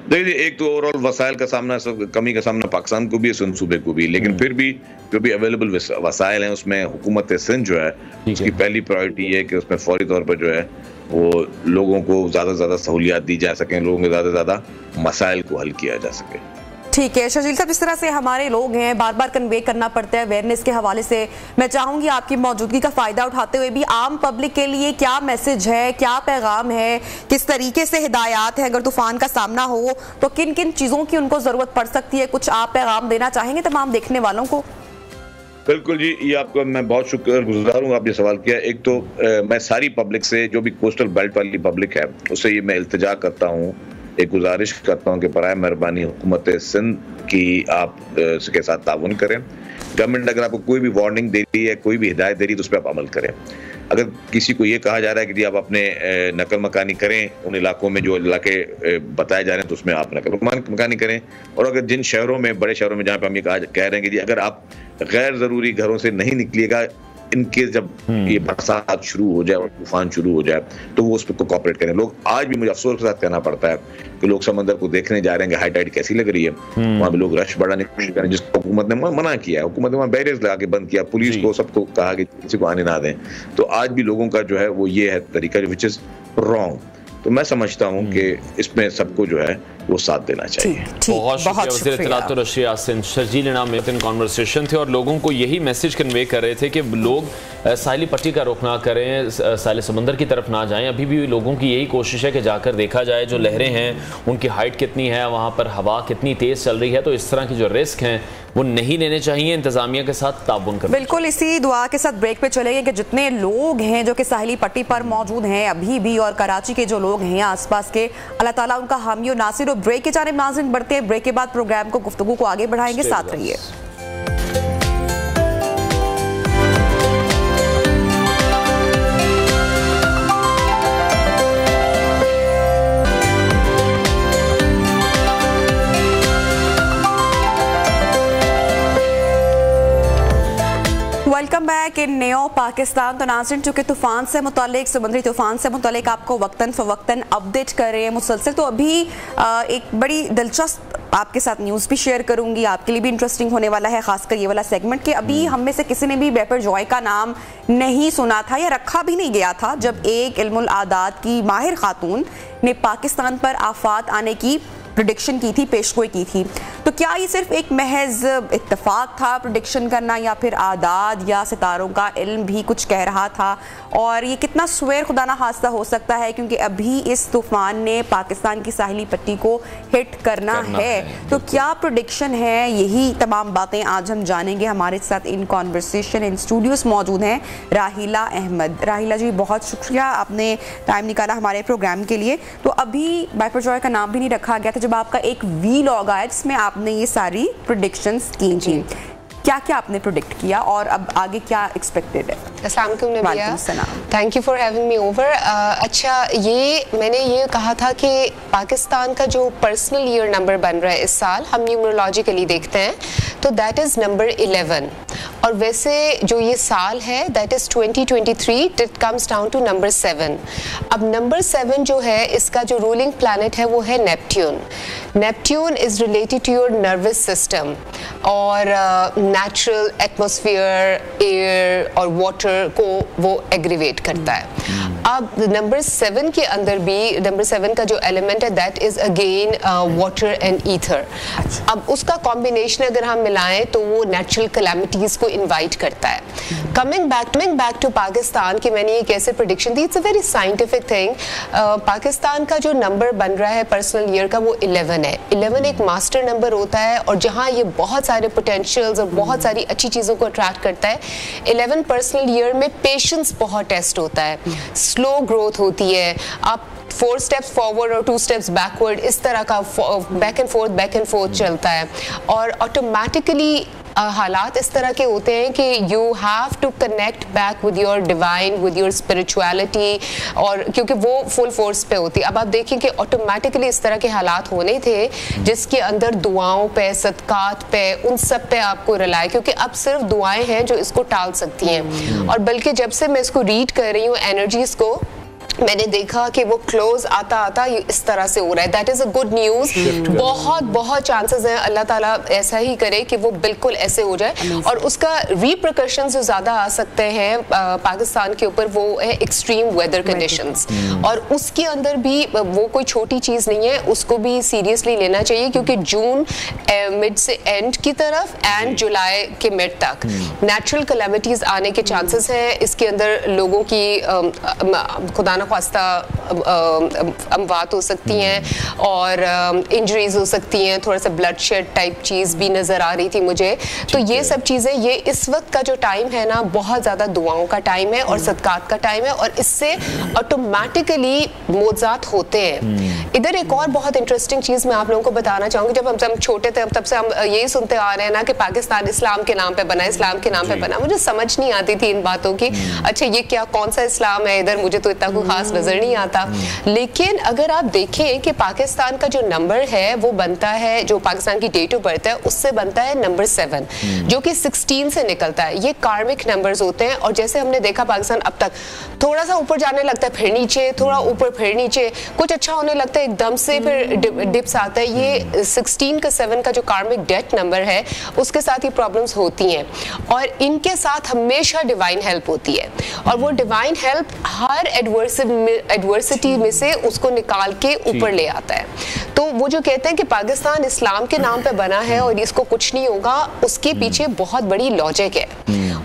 देखिए, एक तो ओवरऑल वसाइल का सामना, कमी का सामना पाकिस्तान को भी है, सूबे को भी, लेकिन फिर भी जो भी अवेलेबल वसाइल हैं उसमें हुकूमत सिंध जो है उसकी पहली प्रायोरिटी है कि उसमें फौरी तौर पर जो है वो लोगों को ज़्यादा से ज़्यादा सहूलियात दी जा सकें, लोगों के ज़्यादा से ज़्यादा मसाइल को हल किया जा सके। ठीक है शर्जील साहब, इस तरह से हमारे लोग हैं, बार बार कन्वे करना पड़ता है अवेयरनेस के हवाले से। मैं चाहूंगी आपकी मौजूदगी का फायदा उठाते हुए भी आम पब्लिक के लिए क्या मैसेज है, क्या पैगाम है, किस तरीके से हिदायत है, अगर तूफान का सामना हो तो किन किन चीजों की उनको जरूरत पड़ सकती है? कुछ आप पैगाम देना चाहेंगे तमाम देखने वालों को? बिल्कुल जी, ये आपको मैं बहुत शुक्रगुजार हूँ, आपने सवाल किया। एक तो मैं सारी पब्लिक से, जो भी कोस्टल बेल्ट वाली पब्लिक है, उससे ये मैं इल्तिजा करता हूँ, एक गुजारिश करता हूँ कि बराए मेहरबानी हुकूमत सिंध की आप के साथ ताउन करें। गवर्नमेंट अगर आपको कोई भी वार्निंग दे रही है, कोई भी हिदायत दे रही है, तो उस पर आप अमल करें। अगर किसी को ये कहा जा रहा है कि जी आप अपने नकल मकानी करें उन इलाकों में जो इलाके बताए जा रहे हैं, तो उसमें आप नकल मकानी करें। और अगर जिन शहरों में, बड़े शहरों में जहाँ पे हम ये कह रहे हैं कि जी अगर आप गैर ज़रूरी घरों से नहीं निकलिएगा, इनकेस जब ये बरसात शुरू हो जाए और तूफान शुरू हो जाए, तो वो उस पर कोऑपरेट करें। लोग आज भी, मुझे अफसोस के साथ कहना पड़ता है कि लोग समंदर को देखने जा रहे हैं कि हाई टाइड कैसी लग रही है, वहाँ भी लोग रश बढ़ाने की कोशिश कर रहे हैं, जिसको हुकूमत ने मना किया है। हुकूमत ने वहाँ बैरियर्स लगा के बंद किया, पुलिस को सबको कहा कि किसी को आने ना दें। तो आज भी लोगों का जो है वो ये है तरीका, विच इज रॉन्ग। तो मैं समझता हूँ कि इसमें सबको जो है वो साथ देना चाहिए। बहुत शुक्रिया वज़ीर इत्तलात और नशरियात यासिन शर्जील इनाम में कॉन्वर्सेशन थे और लोगों को यही मैसेज कन्वे कर रहे थे कि लोग साहिली पट्टी का रुख ना करें, साहिल समंदर की तरफ ना जाएं। अभी भी लोगों की यही कोशिश है कि जाकर देखा जाए जो लहरें हैं उनकी हाइट कितनी है, वहाँ पर हवा कितनी तेज़ चल रही है। तो इस तरह की जो रिस्क हैं वो नहीं लेने चाहिए, इंतजामिया के साथ ताउन करें। बिल्कुल, इसी दुआ के साथ ब्रेक पे चलेंगे कि जितने लोग हैं जो कि साहिली पट्टी पर मौजूद हैं अभी भी, और कराची के जो लोग हैं आसपास के, अल्लाह ताला उनका हामी और नासिर। ब्रेक के जानिब नाज़रीन बढ़ते हैं, ब्रेक के बाद प्रोग्राम को, गुफ्तगू को आगे बढ़ाएंगे, साथ रहिए। वेलकम बैक इन नेओ पाकिस्तान। तो नाज़रीन, चूँकि तूफ़ान से मुतालिक, समुद्री तूफ़ान से मुतालिक आपको वक्तन फ़वक्तन अपडेट कर रहे हैं मुसलसल, तो अभी एक बड़ी दिलचस्प आपके साथ न्यूज़ भी शेयर करूंगी, आपके लिए भी इंटरेस्टिंग होने वाला है, खासकर ये वाला सेगमेंट कि अभी हम में से किसी ने भी बेपर जॉय का नाम नहीं सुना था या रखा भी नहीं गया था जब एक इल्मुल आदात की माहिर खातून ने पाकिस्तान पर आफात आने की प्रेडिक्शन की थी, पेशगोई की थी। तो क्या ये सिर्फ एक महज इत्तेफाक था प्रेडिक्शन करना, या फिर आदाद या सितारों का इल्म भी कुछ कह रहा था? और ये कितना स्वेर खुदा ना हादसा हो सकता है, क्योंकि अभी इस तूफान ने पाकिस्तान की साहिली पट्टी को हिट करना है। तो क्या प्रेडिक्शन है, यही तमाम बातें आज हम जानेंगे। हमारे साथ इन कॉन्वर्सेशन इन स्टूडियोज मौजूद हैं राहिला अहमद। राहिला जी, बहुत शुक्रिया, आपने टाइम निकाला हमारे प्रोग्राम के लिए। तो अभी बेपर जॉय का नाम भी नहीं रखा गया था जब आपका एक वीलॉग आया जिसमें आपने ये सारी प्रेडिक्शंस की थी। क्या क्या आपने प्रेडिक्ट किया और अब आगे क्या एक्सपेक्टेड है? अस्सलाम वालेकुम, thank you for having me over. अच्छा, ये मैंने ये कहा था कि पाकिस्तान का जो पर्सनल ईयर नंबर बन रहा है इस साल, हम न्यूमरोलॉजिकली देखते हैं, तो दैट इज़ नंबर 11। और वैसे जो ये साल है that is 2023, it comes down to number 7। अब नंबर 7 जो है, इसका जो रूलिंग प्लैनेट है वो है Neptune. Neptune is related to your nervous system और नेचुरल एटमॉस्फेयर, एयर और वाटर को वो एग्रीवेट करता है। अब नंबर 7 के अंदर भी, नंबर 7 का जो एलिमेंट है that is again water and ether. अब उसका कॉम्बिनेशन अगर हम मिलाएं तो वो नेचुरल कैलामिटीज़ को इनवाइट करता है। कमिंग बैक टू पाकिस्तान की मैंने ये कैसे prediction the, it's a very scientific thing. Pakistan का जो नंबर बन रहा है पर्सनल ईयर का वो 11 है। 11 एक मास्टर नंबर होता है और जहाँ ये बहुत सारे पोटेंशियल्स और बहुत सारी अच्छी चीज़ों को अट्रैक्ट करता है। 11 पर्सनल ईयर में पेशेंस बहुत टेस्ट होता है, स्लो ग्रोथ होती है, आप 4 स्टेप्स फॉरवर्ड और 2 स्टेप्स बैकवर्ड, इस तरह का बैक एंड फोर्थ चलता है और ऑटोमेटिकली हालात इस तरह के होते हैं कि you have to connect back with your divine, with your spirituality, और क्योंकि वो फुल फोर्स पे होती है। अब आप देखें कि ऑटोमेटिकली इस तरह के हालात होने थे जिसके अंदर दुआओं पे, सदकात पे, उन सब पे आपको रिलाय, क्योंकि अब सिर्फ दुआएं हैं जो इसको टाल सकती हैं। और बल्कि जब से मैं इसको रीड कर रही हूँ एनर्जीज को, मैंने देखा कि वो क्लोज आता आता इस तरह से हो रहा है। That is a good news. बहुत चांसेस हैं अल्लाह ताला ऐसा ही करे कि वो बिल्कुल ऐसे हो जाए। और उसका रिप्रकशंस जो ज्यादा आ सकते हैं पाकिस्तान के ऊपर वो है एक्सट्रीम वेदर कंडीशंस, और उसके अंदर भी वो कोई छोटी चीज नहीं है, उसको भी सीरियसली लेना चाहिए, क्योंकि जून मिड से एंड की तरफ एंड जुलाई के मिड तक नेचुरल कैलेमिटीज आने के चांसेस हैं। इसके अंदर लोगों की खुदा न खास्ता अमवात हो सकती हैं और इंजरीज हो सकती हैं, थोड़ा सा ब्लड शेड टाइप चीज़ भी नज़र आ रही थी मुझे। तो ये सब चीज़ें, ये इस वक्त का जो टाइम है ना, बहुत ज़्यादा दुआओं का टाइम है और सदकात का टाइम है, और इससे ऑटोमेटिकली मोज़ात होते हैं। इधर एक और बहुत इंटरेस्टिंग चीज़ मैं आप लोगों को बताना चाहूँगी। जब हम छोटे थे तब से हम यही सुनते आ रहे हैं ना कि पाकिस्तान इस्लाम के नाम पे बना, इस्लाम के नाम पे बना। मुझे समझ नहीं आती थी इन बातों की। अच्छा ये क्या, कौन सा इस्लाम है इधर, मुझे तो इतना कोई खास नजर नहीं आता। लेकिन अगर आप देखें कि पाकिस्तान का जो नंबर है वो बनता है, जो पाकिस्तान की डेट ऑफ बर्थ है उससे बनता है नंबर 7, जो कि 16 से निकलता है। ये कार्मिक नंबर्स होते हैं, और जैसे हमने देखा पाकिस्तान अब तक थोड़ा सा ऊपर जाने लगता है, फिर नीचे, थोड़ा ऊपर फिर नीचे, कुछ अच्छा होने लगता है एकदम से, फिर डिप्स आता है। ये 16 का 7 का जो कार्मिक डेथ नंबर है उसके साथ ही प्रॉब्लम्स होती हैं, और इनके साथ हमेशा डिवाइन हेल्प होती है, और वो डिवाइन हेल्प हर एडवर्सिटी में से उसको निकाल के ऊपर ले आता है। तो वो जो कहते हैं कि पाकिस्तान इस्लाम के नाम पे बना है और इसको कुछ नहीं होगा, उसके पीछे बहुत बड़ी लॉजिक है,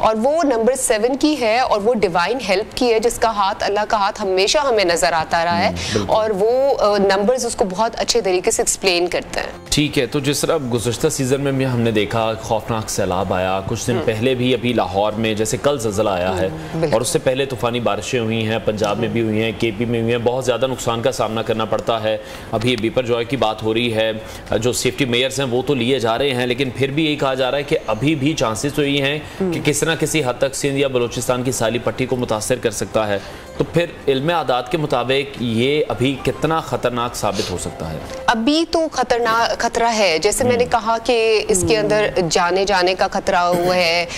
और वो नंबर 7 की है, और वो डिवाइन हेल्प की है, जिसका हाथ, अल्लाह का हाथ हमेशा हमें नजर आता रहा है, और वो नंबर्स उसको बहुत अच्छे तरीके से एक्सप्लेन करते हैं। ठीक है, तो जिस तरह गुज़श्ता सीजन में भी हमने देखा खौफनाक सैलाब आया, कुछ दिन पहले भी अभी लाहौर में जैसे कल ज़लज़ला आया है, और उससे पहले तूफ़ानी बारिशें हुई हैं, पंजाब में भी हुई हैं, केपी में हुई हैं, बहुत ज़्यादा नुकसान का सामना करना पड़ता है। अभी बिपरजॉय की बात हो रही है, जो सेफ्टी मेयर्स हैं वो तो लिए जा रहे हैं, लेकिन फिर भी यही कहा जा रहा है कि अभी भी चांसेस तो ये हैं कि किसी न किसी हद तक सिंध या बलूचिस्तान की साली पट्टी को मुतासर कर सकता है। तो फिर इल्मे आदात के मुताबिक ये अभी कितना खतरनाक साबित हो सकता है? अभी तो खतरा है, जैसे मैंने कहा कि इसके अंदर जाने का खतरा हुआ है,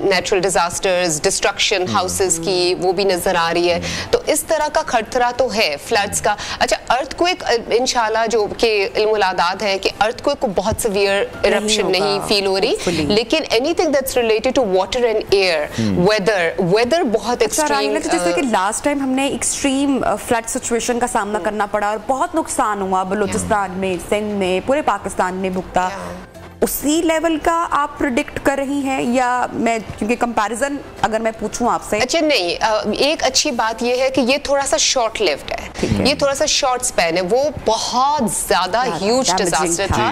नेचुरल डिजास्टर्स, डिस्ट्रक्शन हाउसेस की वो भी नजर आ रही है, तो इस तरह का खतरा तो है, फ्लड्स का। अच्छा, अर्थक्वेक इंशाल्लाह जो कि इल्मुलादात है कि अर्थक्वेक को बहुत सीवियर इरप्शन नहीं फील हो रही, लेकिन anything that's related to water and air, weather बहुत एक्सट्रीम। जैसे कि लास्ट टाइम हमने एक्सट्रीम फ्लड सिचुएशन का सामना करना पड़ा और बहुत नुकसान हुआ बलूचिस्तान में, सिंध में, पूरे पाकिस्तान ने भुगता, उसी लेवल का आप प्रिडिक्ट कर रही हैं, या मैं, क्योंकि कंपैरिजन अगर मैं पूछूं आपसे? अच्छा नहीं, एक अच्छी बात यह है कि ये थोड़ा सा शॉर्ट लिव्ड है, ये थोड़ा सा शॉर्ट स्पैन है, वो बहुत ज्यादा ह्यूज डिजास्टर था।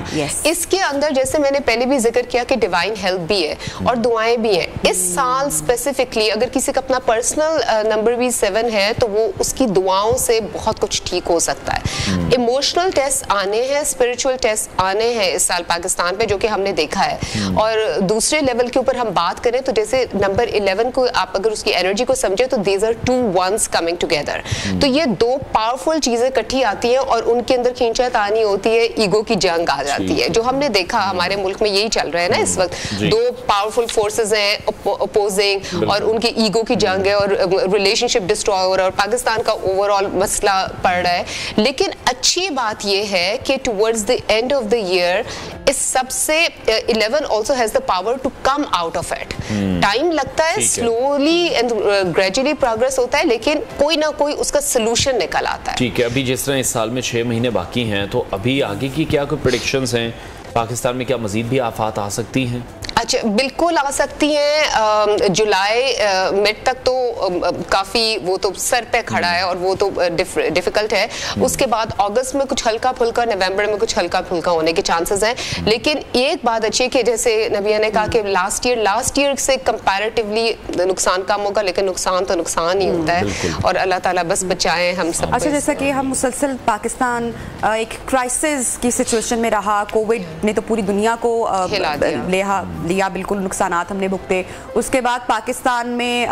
इसके अंदर जैसे मैंने पहले भी जिक्र किया कि डिवाइन हेल्प भी है और दुआएं भी हैं। इस साल स्पेसिफिकली अगर किसी का अपना पर्सनल नंबर भी 7 है तो वो उसकी दुआओं से बहुत कुछ ठीक हो सकता है। इमोशनल टेस्ट आने हैं, स्पिरिचुअल टेस्ट आने हैं इस साल पाकिस्तान पे, जो कि हमने देखा है। और दूसरे लेवल के ऊपर हम बात करें तो जैसे नंबर 11 को आप अगर उसकी एनर्जी को समझे तो these are 2 ones coming together, तो ये दो पावरफुल चीजें इकट्ठी आती हैं और उनके अंदर खींचातानी होती है, ईगो की जंग आ जाती है, जो हमने देखा हमारे मुल्क में यही चल रहा है ना इस वक्त। दो पावरफुल फोर्सेस हैं अपोजिंग और उनकी ईगो की जंग है और रिलेशनशिप डिस्ट्रॉय हो रहा है और पाकिस्तान का ओवरऑल मसला पड़ रहा है। लेकिन अच्छी बात यह है कि towards the end of the year इस सबसे 11 also has the power to come out of it. Time लगता है, स्लोली एंड ग्रेजुअली प्रोग्रेस होता है, लेकिन कोई ना कोई उसका सोल्यूशन निकल आता है। ठीक है, अभी जिस तरह इस साल में 6 महीने बाकी हैं, तो अभी आगे की क्या कोई प्रेडिक्शंस हैं? पाकिस्तान में क्या मजीद भी आफात आ सकती हैं? अच्छा, बिल्कुल आ सकती हैं। जुलाई मिड तक तो काफ़ी वो तो सर पे खड़ा है और वो तो डिफ़िकल्ट है। उसके बाद अगस्त में कुछ हल्का फुल्का, नवंबर में कुछ हल्का फुल्का होने के चांसेस हैं। लेकिन एक बात अच्छी है कि जैसे नबिया ने कहा कि लास्ट ईयर से कंपैरेटिवली नुकसान कम होगा, लेकिन नुकसान तो नुकसान ही होता है और अल्लाह ताला बस बचाए हम सब। अच्छा, जैसा कि हम मुसलसल पाकिस्तान एक क्राइसिस की सिचुएशन में रहा, कोविड ने तो पूरी दुनिया को लिया, बिल्कुल नुकसानात हमने भुगते। उसके बाद पाकिस्तान में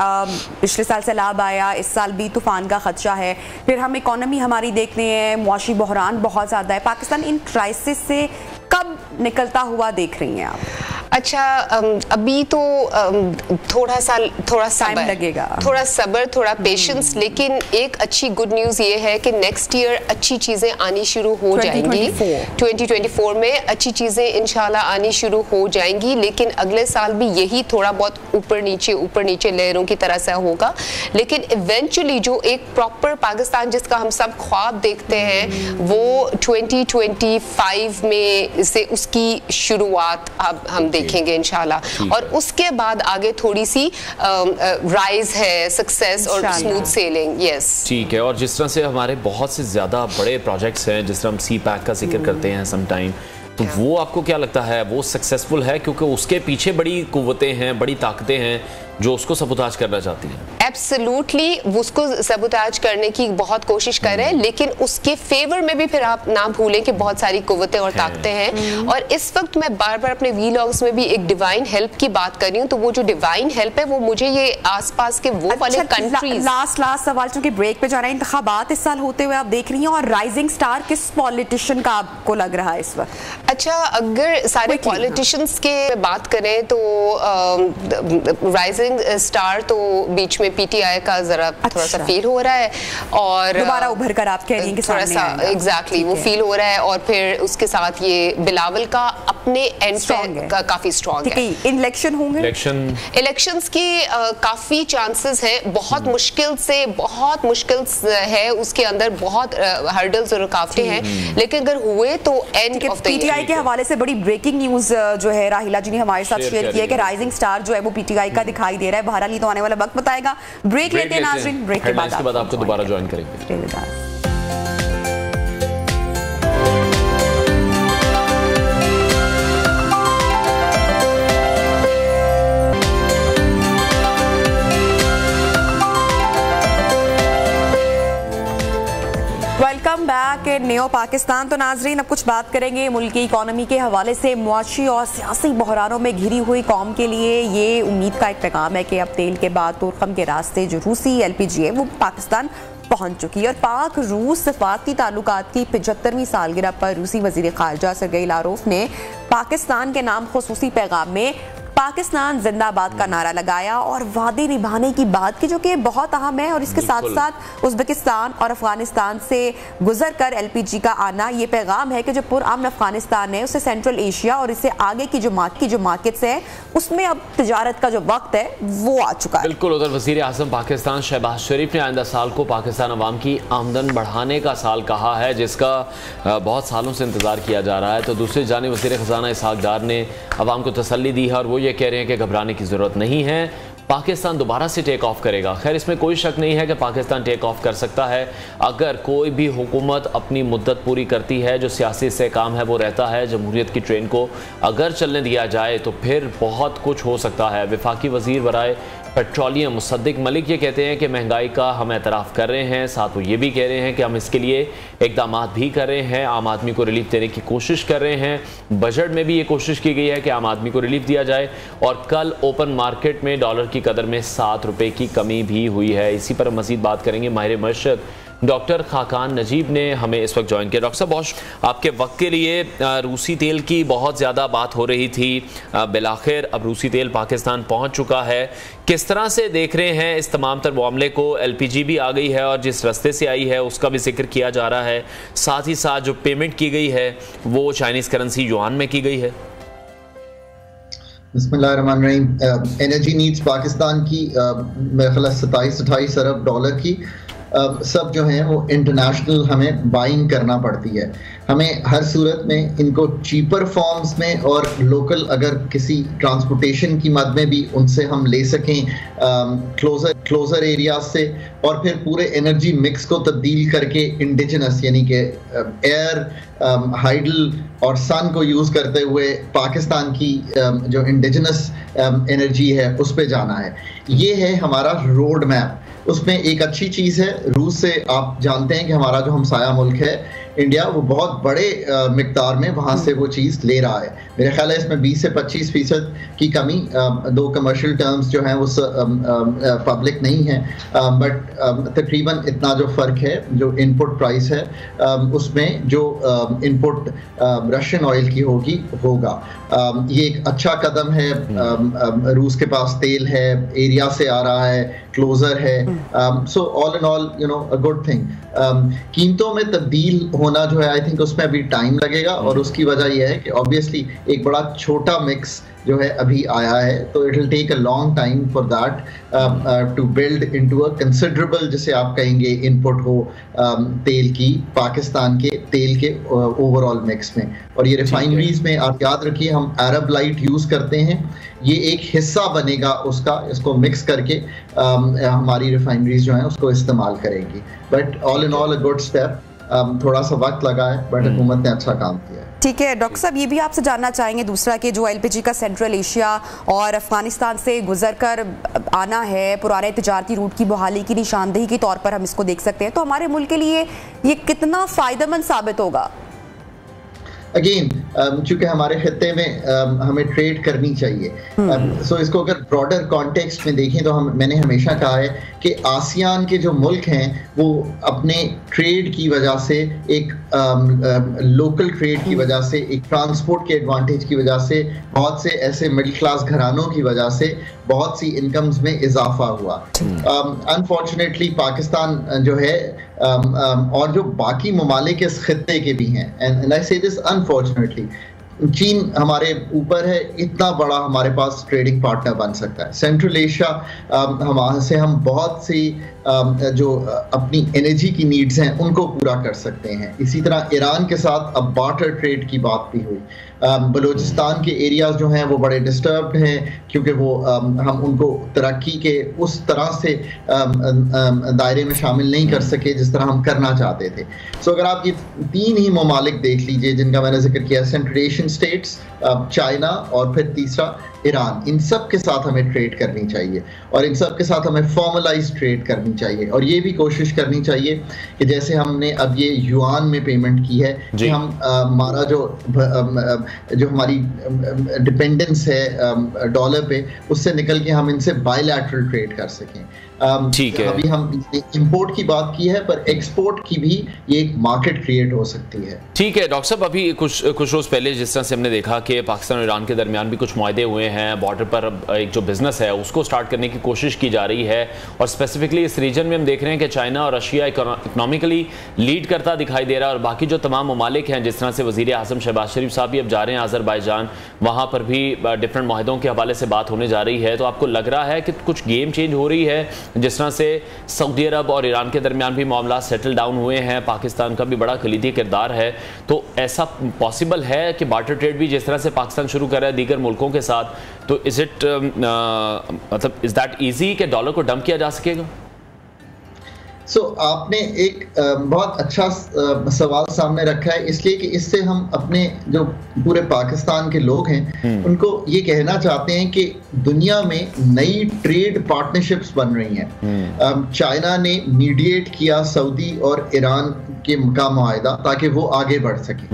पिछले साल सैलाब आया, इस साल भी तूफान का खदशा है। फिर हम इकोनॉमी हमारी देखते हैं, मुआशी बहरान बहुत ज़्यादा है। पाकिस्तान इन क्राइसिस से कब निकलता हुआ देख रही हैं आप? अच्छा, अभी तो थोड़ा टाइम लगेगा, थोड़ा सब्र, थोड़ा पेशेंस। लेकिन एक अच्छी गुड न्यूज़ ये है कि नेक्स्ट ईयर अच्छी चीज़ें आनी शुरू हो जाएंगी। 2024 में अच्छी चीज़ें इंशाल्लाह आनी शुरू हो जाएंगी। लेकिन अगले साल भी यही थोड़ा बहुत ऊपर नीचे लहरों की तरह से होगा। लेकिन इवेंचुअली जो एक प्रॉपर पाकिस्तान जिसका हम सब ख्वाब देखते हैं, वो 2025 में से उसकी शुरुआत अब हम देखेंगे इंशाल्लाह। और उसके बाद आगे थोड़ी सी राइज है, सक्सेस और स्मूथ सेलिंग। यस, ठीक है। और जिस तरह से हमारे बहुत से ज्यादा बड़े प्रोजेक्ट्स हैं, जिस तरह हम सी पैक का जिक्र करते हैं समटाइम, तो वो आपको क्या लगता है वो सक्सेसफुल है? क्योंकि उसके पीछे बड़ी कुव्वतें हैं, बड़ी ताकतें हैं जो उसको सबूताज करना चाहती हैं। एब्सोल्युटली, उसको सबूताज करने की बहुत कोशिश कर रहे हैं, लेकिन उसके फेवर में भी फिर आप ना भूलें कि बहुत सारी कुव्वतें और ताकतें हैं। और इस वक्त मैं बार बार अपने वीलॉग्स में भी एक डिवाइन हेल्प की बात कर रही हूँ। तो वो जो डिवाइन हेल्प है वो मुझे ये आसपास के वो वाले कंट्रीज। लास्ट सवाल, चूंकि ब्रेक पे जा रहे हैं, इंतखाबात इस साल होते हुए आप देख रही हैं, और राइजिंग स्टार किस पॉलिटिशियन का आपको लग रहा है इस वक्त? अच्छा, अगर सारे पॉलिटिशियंस के बात करें तो राइजिंग स्टार तो बीच में पीटीआई का जरा थोड़ा सा फील हो रहा है, और दोबारा उभर कर आप कह रही हैं कि थोड़ा सा एग्जैक्टली वो फील हो रहा है। और फिर उसके साथ ये बिलावल का अपने एंड पे काफी स्ट्रॉन्ग है। इलेक्शन होंगे, इलेक्शंस की काफी चांसेस हैं। बहुत मुश्किल है, उसके अंदर बहुत हर्डल्स और रुकावटें हैं, लेकिन अगर हुए तो एंड ऑफ द पीटीआई के हवाले से बड़ी ब्रेकिंग न्यूज जो है राहिला जी ने हमारे साथ शेयर की है कि राइजिंग स्टार जो है वो पीटीआई का दिखाई दे रहा है। बहरहाल तो आने वाला वक्त बताएगा। ब्रेक लेते हैं नाज़रीन, ब्रेक के बाद आपको दोबारा ज्वाइन करेंगे। Welcome back न्यो Pakistan. तो नाजरीन, अब कुछ बात करेंगे मुल्क की इकोनॉमी के हवाले से। मुआशी और सियासी बहरानों में घिरी हुई कौम के लिए ये उम्मीद का एक पैगाम है कि अब तेल के बाद तुर्कम के रास्ते जो रूसी LPG है वो पाकिस्तान पहुंच चुकी है। और पाक रूस सफारती ताल्लुकात की 75वीं सालगिरह पर रूसी वजीर खारजा सर्गेई लारोफ ने पाकिस्तान के नाम खुसूसी पैगाम में पाकिस्तान जिंदाबाद का नारा लगाया और वादे निभाने की बात की, जो कि बहुत अहम है। और इसके साथ साथ उज़्बेकिस्तान और अफगानिस्तान से गुजर कर LPG का आना ये पैगाम है कि जो पुरअमन अफगानिस्तान है उसे सेंट्रल एशिया और इससे आगे की जो मार्केट्स है उसमें अब तिजारत का जो वक्त है वो आ चुका है। बिल्कुल। उधर वज़ीर आज़म पाकिस्तान शहबाज शरीफ ने आइंदा साल को पाकिस्तान अवाम की आमदन बढ़ाने का साल कहा है, जिसका बहुत सालों से इंतजार किया जा रहा है। तो दूसरी जानिब वज़ीर ख़ज़ाना इसहाक़ डार ने अवाम को तसल्ली दी है और वो ये कह रहे हैं कि घबराने की ज़रूरत नहीं है, पाकिस्तान दोबारा से टेक ऑफ करेगा। खैर, इसमें कोई शक नहीं है कि पाकिस्तान टेक ऑफ कर सकता है अगर कोई भी हुकूमत अपनी मुद्दत पूरी करती है। जो सियासी से काम है वो रहता है। जमहूरियत की ट्रेन को अगर चलने दिया जाए तो फिर बहुत कुछ हो सकता है। वफाकी वज़ीर बराए पेट्रोलियम मुसद्दिक मलिक ये कहते हैं कि महंगाई का हम एतराफ़ कर रहे हैं, साथ वो ये भी कह रहे हैं कि हम इसके लिए इक़दाम भी कर रहे हैं, आम आदमी को रिलीफ देने की कोशिश कर रहे हैं। बजट में भी ये कोशिश की गई है कि आम आदमी को रिलीफ दिया जाए। और कल ओपन मार्केट में डॉलर की कदर में 7 रुपये की कमी भी हुई है। इसी पर मज़ीद बात करेंगे। माहिर मशरत डॉक्टर खाकान नजीब ने हमें इस वक्त ज्वाइन किया। डॉक्टर साहब, बहुत आपके वक्त के लिए रूसी तेल की बहुत ज़्यादा बात हो रही थी, बिलाखिर अब रूसी तेल पाकिस्तान पहुंच चुका है। किस तरह से देख रहे हैं इस तमाम तर मामले को? LPG भी आ गई है और जिस रास्ते से आई है उसका भी जिक्र किया जा रहा है, साथ ही साथ जो पेमेंट की गई है वो चाइनीज़ करेंसी युआन में की गई है। बिस्मिल्लाहिर्रहमानिर्रहीम। एनर्जी नीड्स पाकिस्तान की मेरे ख्याल 27-28 अरब डॉलर की सब जो हैं वो इंटरनेशनल हमें बाइंग करना पड़ती है। हमें हर सूरत में इनको चीपर फॉर्म्स में और लोकल अगर किसी ट्रांसपोर्टेशन की मद में भी उनसे हम ले सकें क्लोजर एरिया से, और फिर पूरे एनर्जी मिक्स को तब्दील करके इंडिजिनस यानी कि एयर, हाइडल और सन को यूज़ करते हुए पाकिस्तान की जो इंडिजिनस एनर्जी है उस पे जाना है। ये है हमारा रोड मैप। उसमें एक अच्छी चीज़ है, रूस से आप जानते हैं कि हमारा जो हमसाया मुल्क है इंडिया, वो बहुत बड़े मिकदार में वहाँ से वो चीज़ ले रहा है। मेरे ख्याल है इसमें 20 से 25% की कमी, दो कमर्शियल टर्म्स जो हैं वो पब्लिक नहीं है, बट तकरीबन इतना जो फ़र्क है जो इनपुट प्राइस है उसमें जो इनपुट रशियन ऑयल की होगा। ये एक अच्छा कदम है। रूस के पास तेल है, एरिया से आ रहा है, क्लोजर है, so all in all you know a good thing. कीमतों में तब्दील होना जो है आई थिंक उसमें अभी टाइम लगेगा, और उसकी वजह यह है कि ऑब्वियसली एक बड़ा छोटा मिक्स जो है अभी आया है, तो it will take a long time for that to build into a considerable, जिसे आप कहेंगे, इनपुट हो तेल की, पाकिस्तान के तेल के ओवरऑल मिक्स में। और ये रिफाइनरीज में आप याद रखिए हम अरब लाइट यूज़ करते हैं, ये एक हिस्सा बनेगा उसका, इसको मिक्स करके हमारी रिफाइनरीज जो हैं उसको इस्तेमाल करेंगी। But all in all a good step. थोड़ा सा वक्त लगा है बट हुकूमत ने अच्छा काम किया है। ठीक है डॉक्टर साहब, ये भी आपसे जानना चाहेंगे दूसरा कि जो एलपीजी का सेंट्रल एशिया और अफगानिस्तान से गुजर कर आना है, पुराने तिजारती रूट की बहाली की निशानदेही के तौर पर हम इसको देख सकते हैं, तो हमारे मुल्क के लिए ये कितना फ़ायदेमंद साबित होगा? अगेन चूंकि हमारे खत्ते में हमें ट्रेड करनी चाहिए, सो इसको अगर ब्रॉडर कॉन्टेक्स्ट में देखें तो मैंने हमेशा कहा है कि आसियान के जो मुल्क हैं वो अपने ट्रेड की वजह से, एक लोकल ट्रेड की वजह से, एक ट्रांसपोर्ट के एडवांटेज की वजह से, बहुत से ऐसे मिडिल क्लास घरानों की वजह से बहुत सी इनकम्स में इजाफा हुआ। अनफॉर्चुनेटली पाकिस्तान जो है और जो बाकी ममालिक इस खत्ते के भी हैं, एंड आई से दिस अनफॉर्चुनेटली, चीन हमारे ऊपर है, इतना बड़ा हमारे पास ट्रेडिंग पार्टनर बन सकता है। सेंट्रल एशिया हमारे से हम बहुत सी जो अपनी एनर्जी की नीड्स हैं उनको पूरा कर सकते हैं। इसी तरह ईरान के साथ अब बार्टर ट्रेड की बात भी हुई। बलूचिस्तान के एरियाज जो हैं वो बड़े डिस्टर्ब्ड हैं क्योंकि वो हम उनको तरक्की के उस तरह से दायरे में शामिल नहीं कर सके जिस तरह हम करना चाहते थे। सो अगर आप ये तीन ही ममालिक देख लीजिए जिनका मैंने जिक्र किया, सेंट्रल एशियन स्टेट्स, चाइना और फिर तीसरा ईरान, इन सब के साथ हमें ट्रेड करनी चाहिए और इन सब के साथ हमें फॉर्मलाइज ट्रेड करनी चाहिए। और ये भी कोशिश करनी चाहिए कि जैसे हमने अब ये युआन में पेमेंट की है कि हम हमारा जो हमारी डिपेंडेंस है डॉलर पे, उससे निकल के हम इनसे बायलैटरल ट्रेड कर सकें। ठीक है, अभी हम इंपोर्ट की बात की है पर एक्सपोर्ट की भी ये एक मार्केट क्रिएट हो सकती है। ठीक है डॉक्टर साहब, अभी कुछ रोज पहले जिस तरह से हमने देखा कि पाकिस्तान और ईरान के दरमियान भी कुछ मुआहदे हुए हैं, बॉर्डर पर एक जो बिजनेस है उसको स्टार्ट करने की कोशिश की जा रही है, और स्पेसिफिकली इस रीजन में हम देख रहे हैं कि चाइना और रशिया इकोनॉमिकली लीड करता दिखाई दे रहा है, और बाकी जो तमाम ममालिक हैं, जिस तरह से वज़ीर आज़म शहबाज शरीफ साहब भी अब जा रहे हैं आज़रबाईजान, वहाँ पर भी डिफरेंट मुआहदों के हवाले से बात होने जा रही है। तो आपको लग रहा है कि कुछ गेम चेंज हो रही है, जिस तरह से सऊदी अरब और ईरान के दरमियान भी मामला सेटल डाउन हुए हैं, पाकिस्तान का भी बड़ा कलीदी किरदार है, तो ऐसा पॉसिबल है कि बार्टर ट्रेड भी जिस तरह से पाकिस्तान शुरू कर रहा है दीगर मुल्कों के साथ, तो इज दैट इजी कि डॉलर को डंप किया जा सकेगा? आपने एक बहुत अच्छा सवाल सामने रखा है, इसलिए कि इससे हम अपने जो पूरे पाकिस्तान के लोग हैं उनको ये कहना चाहते हैं कि दुनिया में नई ट्रेड पार्टनरशिप्स बन रही हैं। चाइना ने मीडिएट किया सऊदी और ईरान का मुआहदा ताकि वो आगे बढ़ सके।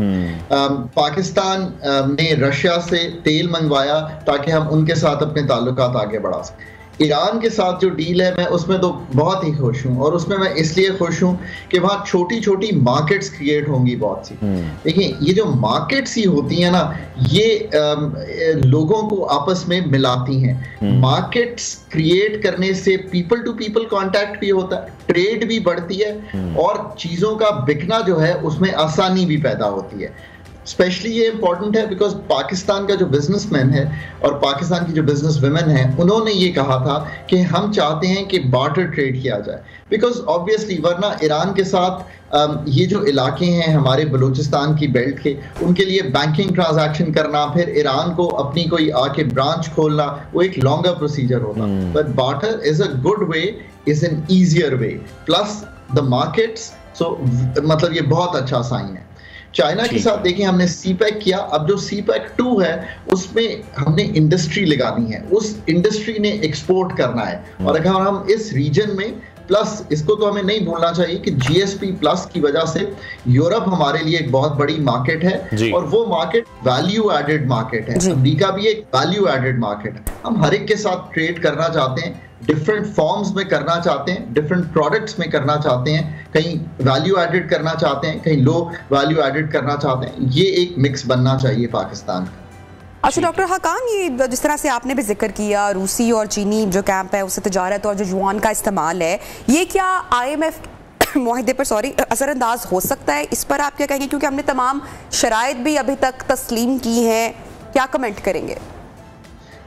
पाकिस्तान ने रशिया से तेल मंगवाया ताकि हम उनके साथ अपने ताल्लुकात आगे बढ़ा सकें। ईरान के साथ जो डील है मैं उसमें तो बहुत ही खुश हूँ, और उसमें मैं इसलिए खुश हूँ कि वहाँ छोटी छोटी मार्केट्स क्रिएट होंगी बहुत सी। देखिए ये जो मार्केट्स ही होती हैं ना, ये लोगों को आपस में मिलाती हैं। मार्केट्स क्रिएट करने से पीपल टू पीपल कांटेक्ट भी होता है, ट्रेड भी बढ़ती है, और चीज़ों का बिकना जो है उसमें आसानी भी पैदा होती है। स्पेशली ये इंपॉर्टेंट है बिकॉज पाकिस्तान का जो बिजनेसमैन है और पाकिस्तान की जो बिजनेस वुमेन है, उन्होंने ये कहा था कि हम चाहते हैं कि बार्टर ट्रेड किया जाए, बिकॉज ऑब्वियसली वरना ईरान के साथ ये जो इलाके हैं हमारे बलूचिस्तान की बेल्ट के, उनके लिए बैंकिंग ट्रांजैक्शन करना, फिर ईरान को अपनी कोई आके ब्रांच खोलना, वो एक लॉन्गर प्रोसीजर होता। But barter is a good way, is an easier way, plus the markets, so मतलब ये बहुत अच्छा साइन है। चाइना के साथ देखिए हमने सीपैक किया, अब जो सीपैक 2 है उसमें हमने इंडस्ट्री लगानी है, उस इंडस्ट्री ने एक्सपोर्ट करना है, और अगर हम इस रीजन में प्लस इसको तो हमें नहीं भूलना चाहिए कि GSP प्लस की वजह से यूरोप हमारे लिए एक बहुत बड़ी मार्केट है और वो मार्केट वैल्यू एडेड मार्केट है। अमेरिका भी एक वैल्यू एडेड मार्केट है। हम हर एक के साथ ट्रेड करना चाहते हैं, डिफरेंट फॉर्म्स में करना चाहते हैं, डिफरेंट प्रोडक्ट्स में करना चाहते हैं, कहीं वैल्यू एडेड करना चाहते हैं, कहीं लो वैल्यू एडेड करना चाहते हैं। ये एक मिक्स बनना चाहिए पाकिस्तान का। अच्छा डॉक्टर हकान, ये जिस तरह से आपने भी जिक्र किया रूसी और चीनी जो कैंप है उससे तजारत और जो युआन का इस्तेमाल है, ये क्या IMF मुआहदे पर असरअंदाज हो सकता है? इस पर आप क्या कहेंगे, क्योंकि हमने तमाम शराइत भी अभी तक तस्लीम की हैं, क्या कमेंट करेंगे?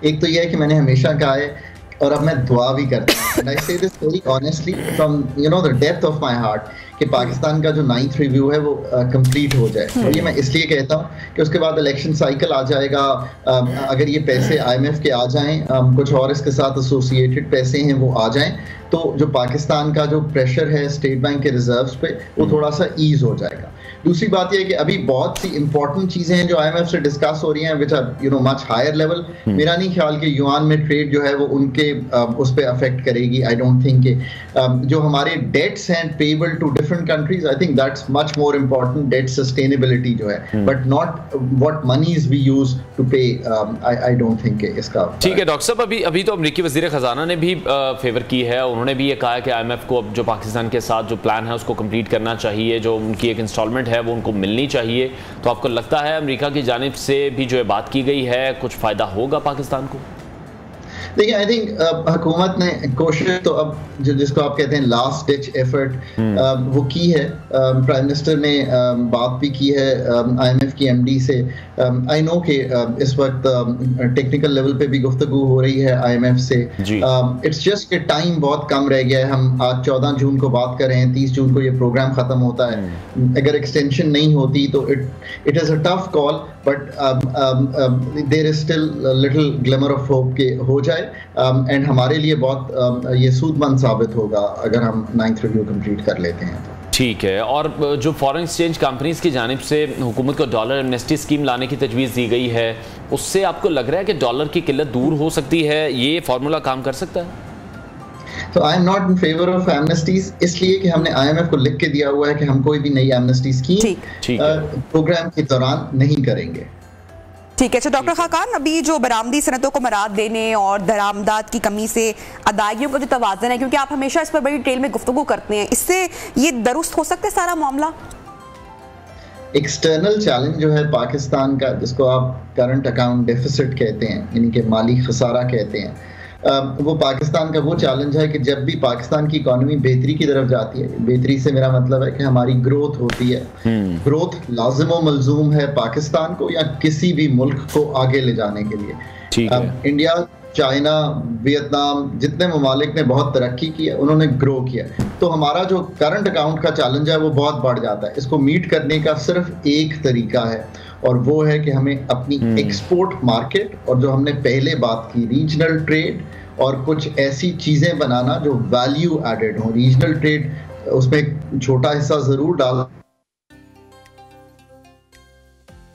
एक तो यह है कि मैंने हमेशा कहा है और अब मैं दुआ भी करता हूँ, and I say this very honestly from the depth of my heart, कि पाकिस्तान का जो 9th रिव्यू है वो कंप्लीट हो जाए। और ये मैं इसलिए कहता हूँ कि उसके बाद इलेक्शन साइकिल आ जाएगा। अगर ये पैसे IMF के आ जाएं, कुछ और इसके साथ एसोसिएटेड पैसे हैं वो आ जाएं, तो जो पाकिस्तान का जो प्रेशर है स्टेट बैंक के रिजर्व्स पे वो थोड़ा सा ईज हो जाएगा। दूसरी बात यह है कि अभी बहुत सी इंपॉर्टेंट चीजें हैं जो IMF से डिस्कस हो रही हैं which are much higher level. मेरा नहीं ख्याल कि युआन में ट्रेड जो है वो उनके उस पर अफेक्ट करेगी। आई डोंट थिंक कि जो हमारे डेट्स हैं payable to different countries, I think that's much more important, debt sustainability जो है, but not what moneys we use to pay. I don't think इसका ठीक है। डॉक्टर साहब, अभी तो अमेरिकी वजीर खजाना ने भी फेवर की है, उन्होंने भी ये कहा है कि IMF को अब जो पाकिस्तान के साथ जो प्लान है उसको कंप्लीट करना चाहिए, जो उनकी एक इंस्टॉलमेंट है वो उनको मिलनी चाहिए। तो आपको लगता है अमेरिका की जानिब से भी जो बात की गई है कुछ फायदा होगा पाकिस्तान को? देखिए, आई थिंक हुकूमत ने कोशिश तो अब जिसको आप कहते हैं लास्ट डिच एफर्ट वो की है। प्राइम मिनिस्टर ने बात भी की है IMF की MD से। आई नो कि इस वक्त टेक्निकल लेवल पे भी गुफ्तगू हो रही है IMF से। इट्स जस्ट कि टाइम बहुत कम रह गया है। हम आज 14 जून को बात कर रहे हैं, 30 जून को ये प्रोग्राम खत्म होता है। अगर एक्सटेंशन नहीं होती तो it is a tough call, but there is still little glimmer of hope के हो जाए एंड हमारे लिए बहुत ये सूदमंद साबित होगा अगर हम 9th रिव्यू कंप्लीट कर लेते हैं तो। ठीक है। और जो फॉरेन एक्सचेंज कंपनीज की जानिब से हुकूमत को डॉलर एमनेस्टी स्कीम लाने की तजवीज़ दी गई है, उससे आपको लग रहा है कि डॉलर की किल्लत दूर हो सकती है? ये फार्मूला काम कर सकता है? तो I am not in favour of amnesties, इसलिए कि हमने IMF को लिख के दिया हुआ है कि हम कोई भी नई एमनेस्टी स्कीम प्रोग्राम के दौरान नहीं करेंगे। ठीक है। अच्छा डॉक्टर खाकान, अभी जो बरामदी सनतों को मराद देने और दरामदात की कमी से अदायगियों का जो तवाज़न है, क्योंकि आप हमेशा इस पर बड़ी डिटेल में गुफ्तगू करते हैं, इससे ये दुरुस्त हो सकता है सारा मामला? एक्सटर्नल चैलेंज जो है पाकिस्तान का, जिसको आप करंट अकाउंट डेफिसिट कहते हैं, यानी कि माली खसारा कहते हैं, वो पाकिस्तान का वो चैलेंज है कि जब भी पाकिस्तान की इकोनॉमी बेहतरी की तरफ जाती है, बेहतरी से मेरा मतलब है कि हमारी ग्रोथ होती है, ग्रोथ लाजिम व मलजूम है पाकिस्तान को या किसी भी मुल्क को आगे ले जाने के लिए। इंडिया, चाइना, वियतनाम, जितने ममालिक ने बहुत तरक्की की है उन्होंने ग्रो किया, तो हमारा जो करंट अकाउंट का चैलेंज है वो बहुत बढ़ जाता है। इसको मीट करने का सिर्फ एक तरीका है और वो है कि हमें अपनी एक्सपोर्ट मार्केट और जो हमने पहले बात की रीजनल ट्रेड और कुछ ऐसी चीजें बनाना जो वैल्यू एडेड हो। रीजनल ट्रेड उसमें छोटा हिस्सा जरूर डाल।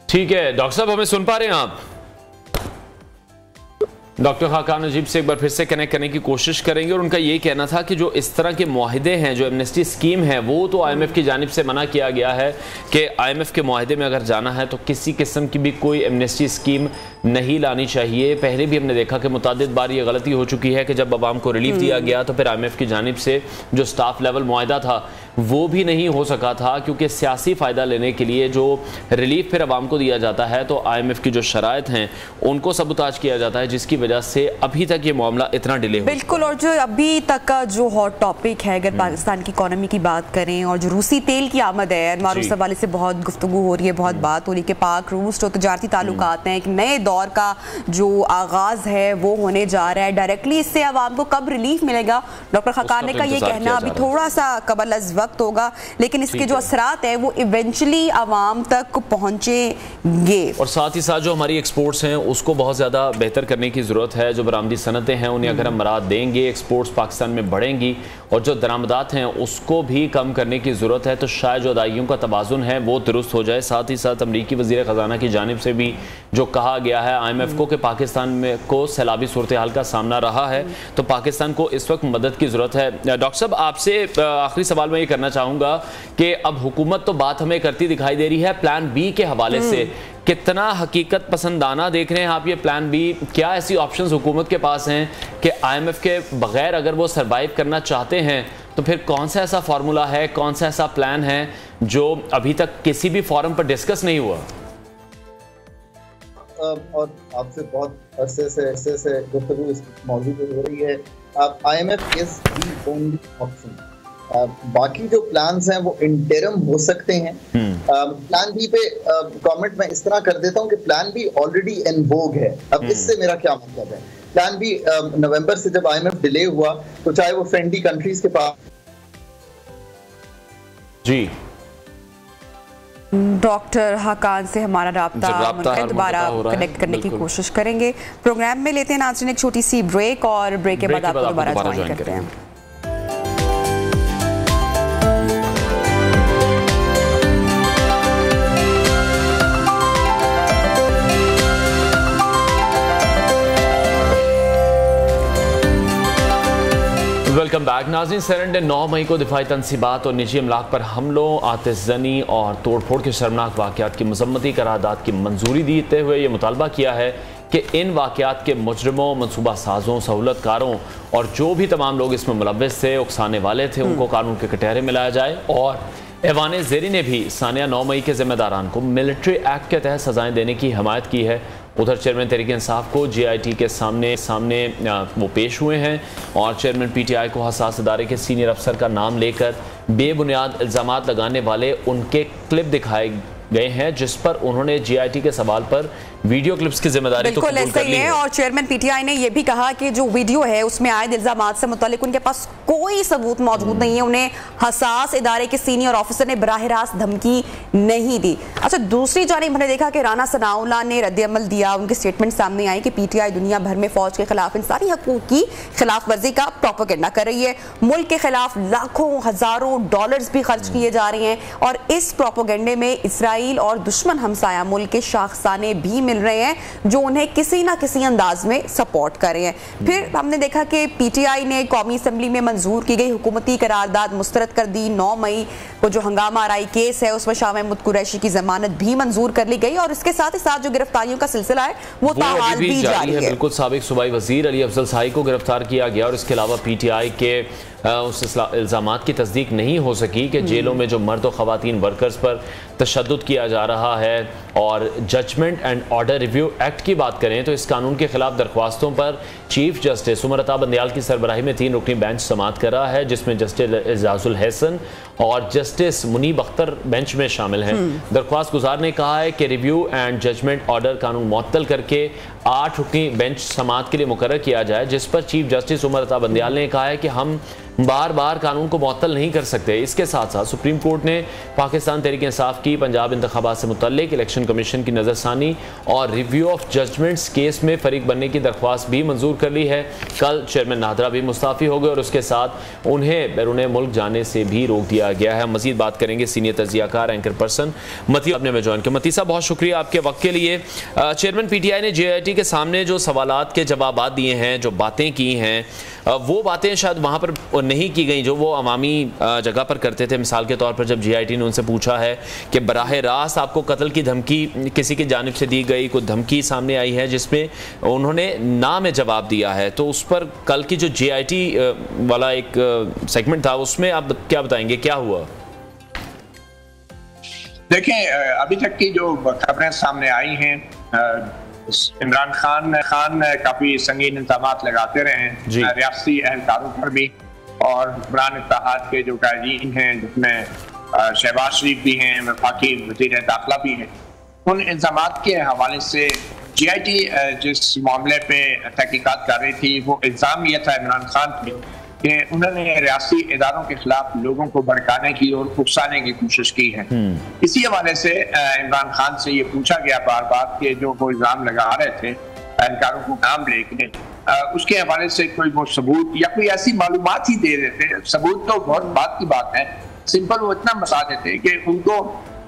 ठीक है डॉक्टर साहब, हमें सुन पा रहे हैं आप? डॉक्टर खाकान नजीब से एक बार फिर से कनेक्ट करने की कोशिश करेंगे और उनका ये कहना था कि जो इस तरह के मुआहदे हैं, जो एमनेस्टी स्कीम है, वो तो IMF की जानिब से मना किया गया है कि IMF के मुआहदे में अगर जाना है तो किसी किस्म की भी कोई एमनेस्टी स्कीम नहीं लानी चाहिए। पहले भी हमने देखा कि मुतादिद बार ये गलती हो चुकी है कि जब आवाम को रिलीफ दिया गया तो फिर IMF की जानिब से जो स्टाफ लेवल मुआहदा था वो भी नहीं हो सका था, क्योंकि सियासी फ़ायदा लेने के लिए जो रिलीफ फिर आवाम को दिया जाता है तो IMF की जो शराइत हैं उनको सबूताज किया जाता है, जिसकी वजह से अभी तक ये मामला इतना डिले हुआ। बिल्कुल। और जो अभी तक का जो हॉट टॉपिक है, अगर पाकिस्तान की इकोनॉमी की बात करें और जो रूसी तेल की आमद है, मारूफ हवाले से बहुत गुफ्तगू हो रही है, बहुत बात हो रही है कि पाक रूस जो तजारती ताल्लुकात हैं, एक नए दौर का जो आगाज है वो होने जा रहा है। डायरेक्टली इससे आवाम को कब रिलीफ मिलेगा? डॉक्टर खाकान का ये कहना अभी थोड़ा सा कबल अज़ वक्त होगा, लेकिन इसके जो असरात है वो इवेंचुअली आवाम तक पहुंचेंगे। और साथ ही साथ जो हमारी एक्सपोर्ट्स हैं उसको बहुत ज्यादा बेहतर करने की जरूरत ज़रूरत है। जो बरामदी सनतें हैं उन्हें अगर हम मराद देंगे, एक्सपोर्ट्स पाकिस्तान में बढ़ेंगी और जो दरामदात हैं उसको भी कम करने की ज़रूरत है, तो शायद जो अदायगियों का तवाज़ुन है वो दुरुस्त हो जाए। साथ ही साथ अमरीकी वज़ीर ख़जाना की जानिब से भी जो कहा गया है IMF को कि पाकिस्तान में को सैलाबी सूरत हाल का सामना रहा है, तो पाकिस्तान को इस वक्त मदद की ज़रूरत है। डॉक्टर साहब, आपसे आखिरी सवाल मैं ये करना चाहूँगा कि अब हुकूमत तो बात हमें करती दिखाई दे रही है प्लान बी के हवाले से, कितना हकीकत पसंदाना देख रहे हैं आप ये प्लान बी? क्या ऐसी ऑप्शंस हुकूमत के पास हैं कि IMF के बगैर अगर वो सरवाइव करना चाहते हैं तो फिर कौन सा ऐसा फार्मूला है, कौन सा ऐसा प्लान है जो अभी तक किसी भी फोरम पर डिस्कस नहीं हुआ? और आपसे बहुत अरसे से गुफ्तगू इस मौजूद पे हो रही है। IMF is the only option. बाकी जो प्लान्स हैं वो इंटरम हो सकते हैं। प्लान बी पे कमेंट मैं इस तरह कर देता हूं कि प्लान बी ऑलरेडी इन वोग है। अब इससे मेरा क्या मतलब है? प्लान बी नवंबर से जब IMF डिले हुआ तो चाहे वो फ्रेंडली कंट्रीज के पास जी डॉक्टर हाकान से हमारा राब्ता दोबारा कनेक्ट करने की कोशिश करेंगे। प्रोग्राम में लेते हैं नाज़रीन एक छोटी सी ब्रेक और ब्रेक के बाद आपको दोबारा ज्वाइन करते हैं। वेलकम बैक नाज़रीन। सरेंडर 9 मई को दिफाई तनसीबात और निजी अमलाक पर हमलों, आतिशज़नी और तोड़फोड़ के शर्मनाक वाक़यात की मज़म्मती करारदाद की मंजूरी देते हुए ये मुतालबा किया है कि इन वाक़यात के मुजरिमों, मनसूबा साजों, सहूलतकारों और जो भी तमाम लोग इसमें मुलव्वस थे, उकसाने वाले थे, उनको कानून के कटहरे में लाया जाए। और ऐवान ज़ेरी ने भी सानिया 9 मई के ज़िम्मेदारान को मिलिट्री एक्ट के तहत सज़ाएँ देने की हिमायत की है। उधर चेयरमैन तहरीक इंसाफ को GIT के सामने वो पेश हुए हैं और चेयरमैन PTI को हसास इदारे के सीनियर अफसर का नाम लेकर बेबुनियाद इल्ज़ामात लगाने वाले उनके क्लिप दिखाए गए हैं, जिस पर उन्होंने GIT के सवाल पर वीडियो क्लिप्स की जिम्मेदारी तो कबूल कर ली है। और चेयरमैन PTI ने यह भी कहा कि जो वीडियो है उसमें आयद इल्जामात से मुतालिक उनके पास कोई सबूत मौजूद नहीं है। उन्हें हसास इदारे के सीनियर ऑफिसर ने बराह रास्त धमकी नहीं दी। अच्छा, दूसरी जानिब हमने देखा कि राना सनाउल्लाह ने रद्द-ए-अमल दिया। उनके स्टेटमेंट सामने आई कि PTI दुनिया भर में फौज के खिलाफ इंसानी हकूक की खिलाफ वर्जी का प्रोपेगेंडा कर रही है। मुल्क के खिलाफ लाखों हजारों डॉलर्स भी खर्च किए जा रहे हैं और इस प्रोपेगेंडे में इसराइल और दुश्मन हमसाया मुल्क के शाखसाने भी मिल रहे हैं जो उन्हें किसी ना किसी अंदाज में सपोर्ट कर रहे हैं। फिर हमने देखा कि PTI ने कौमी असम्बली में मंजूर की गई हुकूमती करारदाद मुस्तरद कर दी। 9 मई को जो हंगामा आराई केस है उसमें शाह महमूद कुरैशी की जमानत भी मंजूर कर ली गई और इसके साथ ही साथ जो गिरफ्तारियों का सिलसिला है वो ताहाल भी जारी है। बिल्कुल, साबिक सूबाई वजीर अली अफजल शाही को गिरफ्तार किया गया और इसके अलावा PTI के उस इल्ज़ामात की तस्दीक नहीं हो सकी कि जेलों में जो मर्द और ख़वातीन वर्कर्स पर तशद्दुद किया जा रहा है। और judgement and order review act की बात करें तो इस कानून के खिलाफ दरख्वास्तों पर चीफ जस्टिस उमर अता बंदियाल की सरबराही में 3 रुकनी बेंच समाअत कर रहा है, जिसमें जस्टिस एजाजुल हसन और जस्टिस मुनीब अख्तर बेंच में शामिल हैं। दरख्वास्त गुजार ने कहा है कि रिव्यू एंड जजमेंट ऑर्डर कानून मुअत्तल करके 8 रुकनी बेंच समाअत के लिए मुकर्रर किया जाए, जिस पर चीफ जस्टिस उमर अता बंदियाल ने कहा है कि हम बार बार कानून को मुअत्तल नहीं कर सकते। इसके साथ साथ सुप्रीम कोर्ट ने पाकिस्तान तहरीक इंसाफ की पंजाब इंतखाबात से मुतल्लिक इलेक्शन कमीशन की नज़रसानी और रिव्यू ऑफ जजमेंट्स केस में फरीक बनने की दरख्वास्त भी मंजूर कर ली है। कल चेयरमैन नादरा भी मुस्ताफ़ी हो गए और उसके साथ उन्हें बैरून मुल्क जाने से भी रोक दिया गया है। मजीद बात करेंगे सीनियर तजियाकार एंकर पर्सन मती आपने में ज्वाइन किया। मती साहब, बहुत शुक्रिया आपके वक्त के लिए। चेयरमैन PTI ने GIT के सामने जो सवालात के जवाब दिए हैं, जो बातें की हैं, वो बातें शायद वहाँ पर नहीं की गई जो वो अवामी जगह पर करते थे। मिसाल के तौर पर जब GIT ने उनसे पूछा है कि बराह रास्त आपको कत्ल की धमकी किसी की जानिब से दी गई, कोई धमकी सामने आई है जिसमें उन्होंने ना में जवाब दिया है, तो उस पर कल की जो GIT वाला एक सेगमेंट था उसमें आप क्या बताएंगे, क्या हुआ? देखें, अभी तक की जो खबरें सामने आई हैं, इमरान खान काफी संगीन इल्जामात लगाते रहे हैं रियासती एहलकारों पर भी और हुक्मरान इत्तेहाद के जो कायदीन हैं, जिसमें शहबाज शरीफ भी हैं, वफाकी वज़ीर दाखिला भी हैं, उन इल्जामात के हवाले से GIT जिस मामले पे तहकीकात कर रही थी वो इल्ज़ाम यह था इमरान खान पे कि उन्होंने रियासती इदारों के खिलाफ लोगों को भड़काने की और उकसाने की कोशिश की है। इसी हवाले से इमरान खान से ये पूछा गया बार बार कि जो वो इल्ज़ाम लगा रहे थे एहलकारों को नाम लेके उसके हवाले से कोई वो सबूत या कोई ऐसी मालूमात ही दे देते। सबूत तो बहुत बात की बात है, सिंपल वो इतना बता देते कि उनको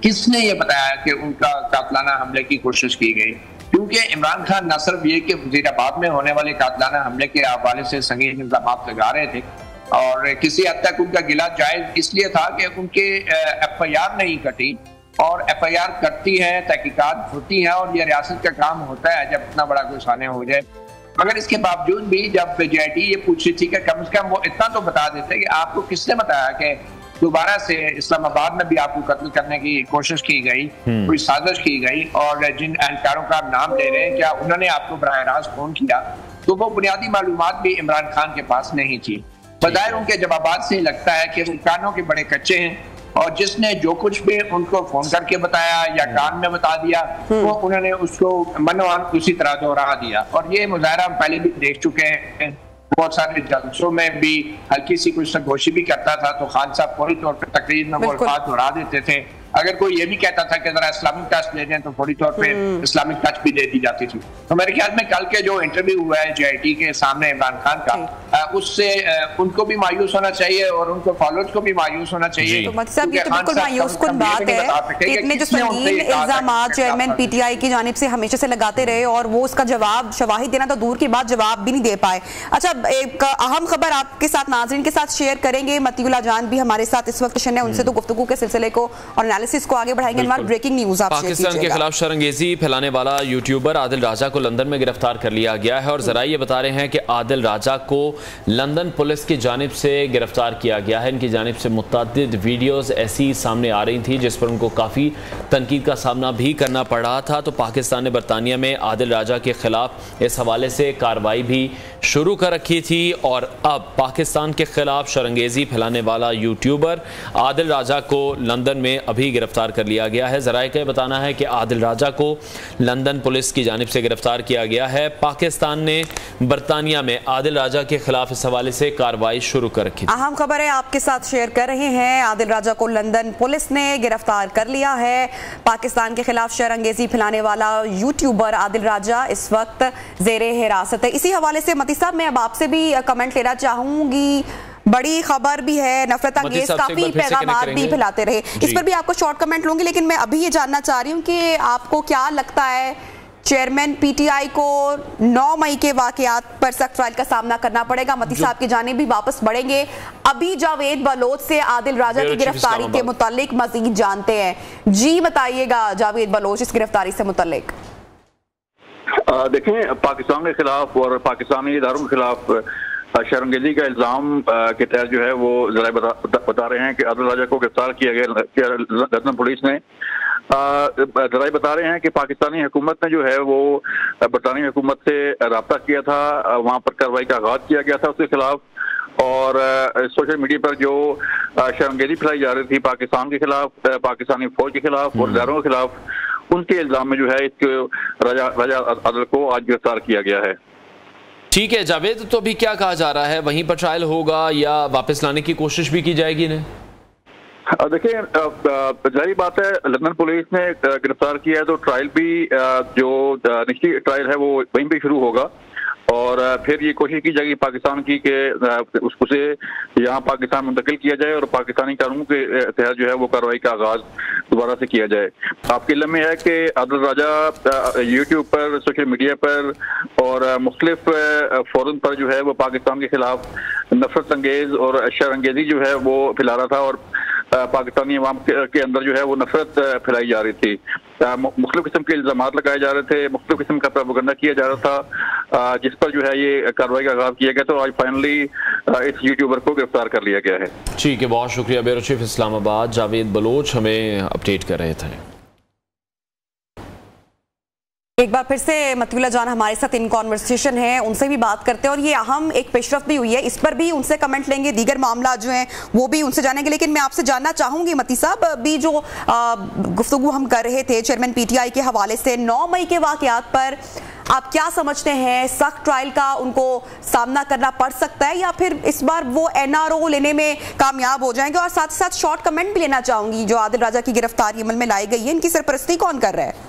किसने ये बताया कि उनका कातलाना हमले की कोशिश की गई। क्योंकि इमरान खान न सिर्फ ये कि वज़ीराबाद में होने वाले कातलाना हमले के हवाले से संगीन इल्जामात लगा रहे थे, और किसी हद तक उनका गिला जायज इसलिए था कि उनके FIR नहीं कटी, और FIR कटती है, तहकीकात होती है, और ये रियासत का काम होता है जब इतना बड़ा कोई साने हो जाए। मगर इसके बावजूद भी जब JIT ये पूछ रही थी कि कम से कम वो इतना तो बता देते कि आपको किसने बताया कि दोबारा से इस्लामाबाद में भी आपको कत्ल करने की कोशिश की गई, कोई साजिश की गई, और जिन एहलकारों का आप नाम ले रहे हैं क्या उन्होंने आपको बराह रास्त फोन किया? तो वो बुनियादी मालूमात भी इमरान खान के पास नहीं थी। बजाय उनके जवाबात से लगता है कि वो कानों के बड़े कच्चे हैं, और जिसने जो कुछ भी उनको फोन करके बताया या कान में बता दिया वो उन्होंने उसको मनोवान उसी तरह दोहरा दिया। और ये मुजाहरा हम पहले भी देख चुके हैं, बहुत सारे जलसों में भी हल्की सी कुछ सरगोशी भी करता था तो खान साहब फौरी तौर पर तकरीर में वो अल्फाज दोहरा देते थे। अगर कोई ये भी कहता था कि जरा इस्लामिक टच ले जाए तो फौरी तौर पे इस्लामिक टच भी दे दी जाती थी। तो मेरे ख्याल में कल के जो इंटरव्यू हुआ है JIT के सामने इमरान खान का, उससे उनको भी मायूस होना चाहिए और उनको फॉलोअर्स को भी मायूस होना चाहिए। तो मतलब ये तो बिल्कुल मायूस कुन बात है कि इतने जो संगीन इल्जामात चेयरमैन PTI की जानिब से हमेशा से लगाते रहे और वो उसका जवाब शवाहिद देना तो दूर की बात, जवाब भी नहीं दे पाए। अच्छा, एक अहम खबर आपके साथ नाज़रीन के साथ शेयर करेंगे। मतीउल्लाह जान भी हमारे साथ इस वक्त तशरीफ है, उनसे तो गुफ्तगू के सिलसिले को और एनालिसिस को आगे बढ़ाएंगे। ब्रेकिंग न्यूज़ आप पाकिस्तान के खिलाफ शरंगेजी फैलाने वाला यूट्यूबर आदिल राजा को लंदन में गिरफ्तार कर लिया गया है, और जरा ये बता रहे हैं कि आदिल राजा को लंदन पुलिस की जानिब से गिरफ्तार किया गया है। इनकी जानिब से मुतअद्दिद वीडियोस ऐसी सामने आ रही थी जिस पर उनको काफ़ी तनकीद का सामना भी करना पड़ रहा था। तो पाकिस्तान ने बरतानिया में आदिल राजा के खिलाफ इस हवाले से कार्रवाई भी शुरू कर रखी थी, और अब पाकिस्तान के खिलाफ शरंगेजी फैलाने वाला यूट्यूबर आदिल राजा को लंदन में अभी गिरफ्तार कर लिया गया है। ज़राए का बताना है कि आदिल राजा को लंदन पुलिस की जानिब से गिरफ्तार किया गया है। पाकिस्तान ने बरतानिया में आदिल राजा के खिलाफ इस हवाले से कार्रवाई शुरू कर रखी। अहम खबर है आपके साथ शेयर कर रहे हैं। आदिल राजा को लंदन पुलिस ने गिरफ्तार कर लिया है। पाकिस्तान के खिलाफ शरंगेजी फैलाने वाला यूट्यूबर आदिल राजा इस वक्त जेरे हिरासत है। इसी हवाले से मती साहब मैं अब आपसे भी कमेंट लेना चाहूंगी। बड़ी खबर भी है, नफरत अंगेज काफी पैगामात भी फैलाते रहे, इस पर भी आपको शॉर्ट कमेंट लूंगी, लेकिन मैं अभी ये जानना चाह रही हूँ कि आपको क्या लगता है चेयरमैन PTI को 9 मई के वाकयात पर सख्त ट्रायल का सामना करना पड़ेगा? मती साहब की जानिब भी वापस बढ़ेंगे। अभी जावेद बलोच से आदिल राजा की गिरफ्तारी के मुतालिक मजीद जानते हैं। जी बताइएगा जावेद बलोच, इस गिरफ्तारी से मुतालिक। देखें, पाकिस्तान के खिलाफ और पाकिस्तानी इदारों के खिलाफ शरंगेजी का इल्जाम के तहत जो है वो जरा बता रहे हैं कि आदिल राजा को गिरफ्तार किया गया लंदन पुलिस ने। जरा बता रहे हैं कि पाकिस्तानी हुकूमत ने जो है वो बरतानी हुकूमत से रब्ता किया था, वहाँ पर कार्रवाई का आगाज किया गया था उसके खिलाफ, और सोशल मीडिया पर जो शरंगेजी फैलाई जा रही थी पाकिस्तान के खिलाफ, पाकिस्तानी फौज के खिलाफ और इदारों के खिलाफ, उनके इल्जाम में जो है इसको राजा आदिल को आज गिरफ्तार किया गया है। ठीक है जावेद, तो अभी क्या कहा जा रहा है, वहीं पर ट्रायल होगा या वापस लाने की कोशिश भी की जाएगी इन्हें? देखिए, जाहिर बात है लंदन पुलिस ने गिरफ्तार किया है तो ट्रायल भी जो निश्चित ट्रायल है वो वहीं पे शुरू होगा, और फिर ये कोशिश की जाएगी पाकिस्तान की कि उसे यहाँ पाकिस्तान मुंतकिल किया जाए और पाकिस्तानी कानून के तहत जो है वो कार्रवाई का आगाज दोबारा से किया जाए। आपके इल्म में है कि आदिल राजा यूट्यूब पर, सोशल मीडिया पर और मुख्तलिफ फोरम पर जो है वो पाकिस्तान के खिलाफ नफरत अंगेज और शरंगेजी जो है वो फैला रहा था, और पाकिस्तानी अवाम के अंदर जो है वो नफरत फैलाई जा रही थी। मुख्तलिफ किस्म के इल्जामात लगाए जा रहे थे, मुख्तलिफ किस्म का प्रोपेगेंडा किया जा रहा था, जिस पर जो है ये कार्रवाई का आगाज किया गया। तो आज फाइनली इस यूट्यूबर को गिरफ्तार कर लिया गया है। ठीक है, बहुत शुक्रिया। ब्यूरो चीफ इस्लामाबाद जावेद बलोच हमें अपडेट कर रहे थे। एक बार फिर से मतीउल्लाह जान हमारे साथ इन कॉन्वर्सेशन है, उनसे भी बात करते हैं और ये अहम एक पेशरफ भी हुई है, इस पर भी उनसे कमेंट लेंगे, दीगर मामला जो हैं वो भी उनसे जानेंगे। लेकिन मैं आपसे जानना चाहूंगी मती साहब, अभी जो गुफ्तगू हम कर रहे थे चेयरमैन PTI के हवाले से, 9 मई के वाकयात पर आप क्या समझते हैं, सख्त ट्रायल का उनको सामना करना पड़ सकता है या फिर इस बार वो NRO लेने में कामयाब हो जाएंगे? और साथ ही साथ शॉर्ट कमेंट भी लेना चाहूंगी, जो आदिल राजा की गिरफ्तारी अमल में लाई गई है, इनकी सरपरस्ती कौन कर रहा है?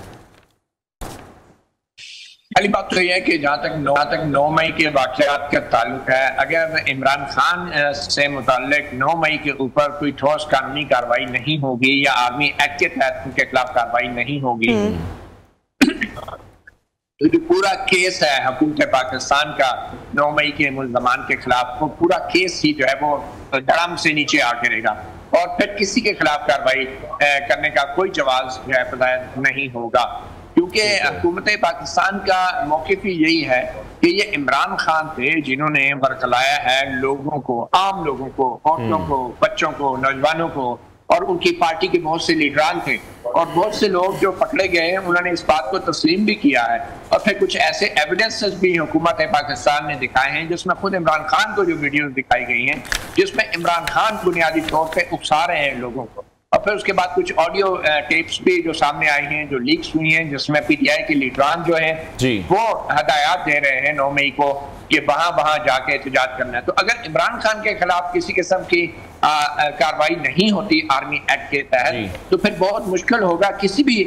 पहली बात तो यह है कि जहाँ तक 9 मई के वाक़यात का ताल्लुक है, अगर इमरान खान से मुताल्लिक 9 मई के ऊपर कोई ठोस कानूनी कार्रवाई नहीं होगी या आर्मी एक्ट के तहत उनके खिलाफ कार्रवाई नहीं होगी, तो जो पूरा केस है हुकूमत पाकिस्तान का 9 मई के मुल्ज़मान के खिलाफ, वो पूरा केस ही जो है वो धड़म से नीचे आ गिरेगा और फिर किसी के खिलाफ कार्रवाई करने का कोई जवाब जो है पता नहीं होगा, क्योंकि हुकूमत पाकिस्तान का मौक़िफ़ ही यही है कि ये इमरान खान थे जिन्होंने बरकलाया है लोगों को, आम लोगों को, औरतों को, बच्चों को, नौजवानों को, और उनकी पार्टी के बहुत से लीडरान थे और बहुत से लोग जो पकड़े गए उन्होंने इस बात को तस्लीम भी किया है और फिर कुछ ऐसे एविडेंसेस भी हुकूमत पाकिस्तान ने दिखाए हैं जिसमें खुद इमरान खान को जो वीडियो दिखाई गई हैं जिसमें इमरान खान बुनियादी तौर पे उकसा रहे हैं लोगों को, और फिर उसके बाद कुछ ऑडियो टेप्स भी जो सामने आई हैं जो लीक्स हुई हैं जिसमें पीटीआई के लीडरान जो हैं वो हदायत दे रहे हैं 9 मई को कि वहां जाके एहतजाज करना है। तो अगर इमरान खान के खिलाफ किसी किस्म की कार्रवाई नहीं होती आर्मी एक्ट के तहत, तो फिर बहुत मुश्किल होगा किसी भी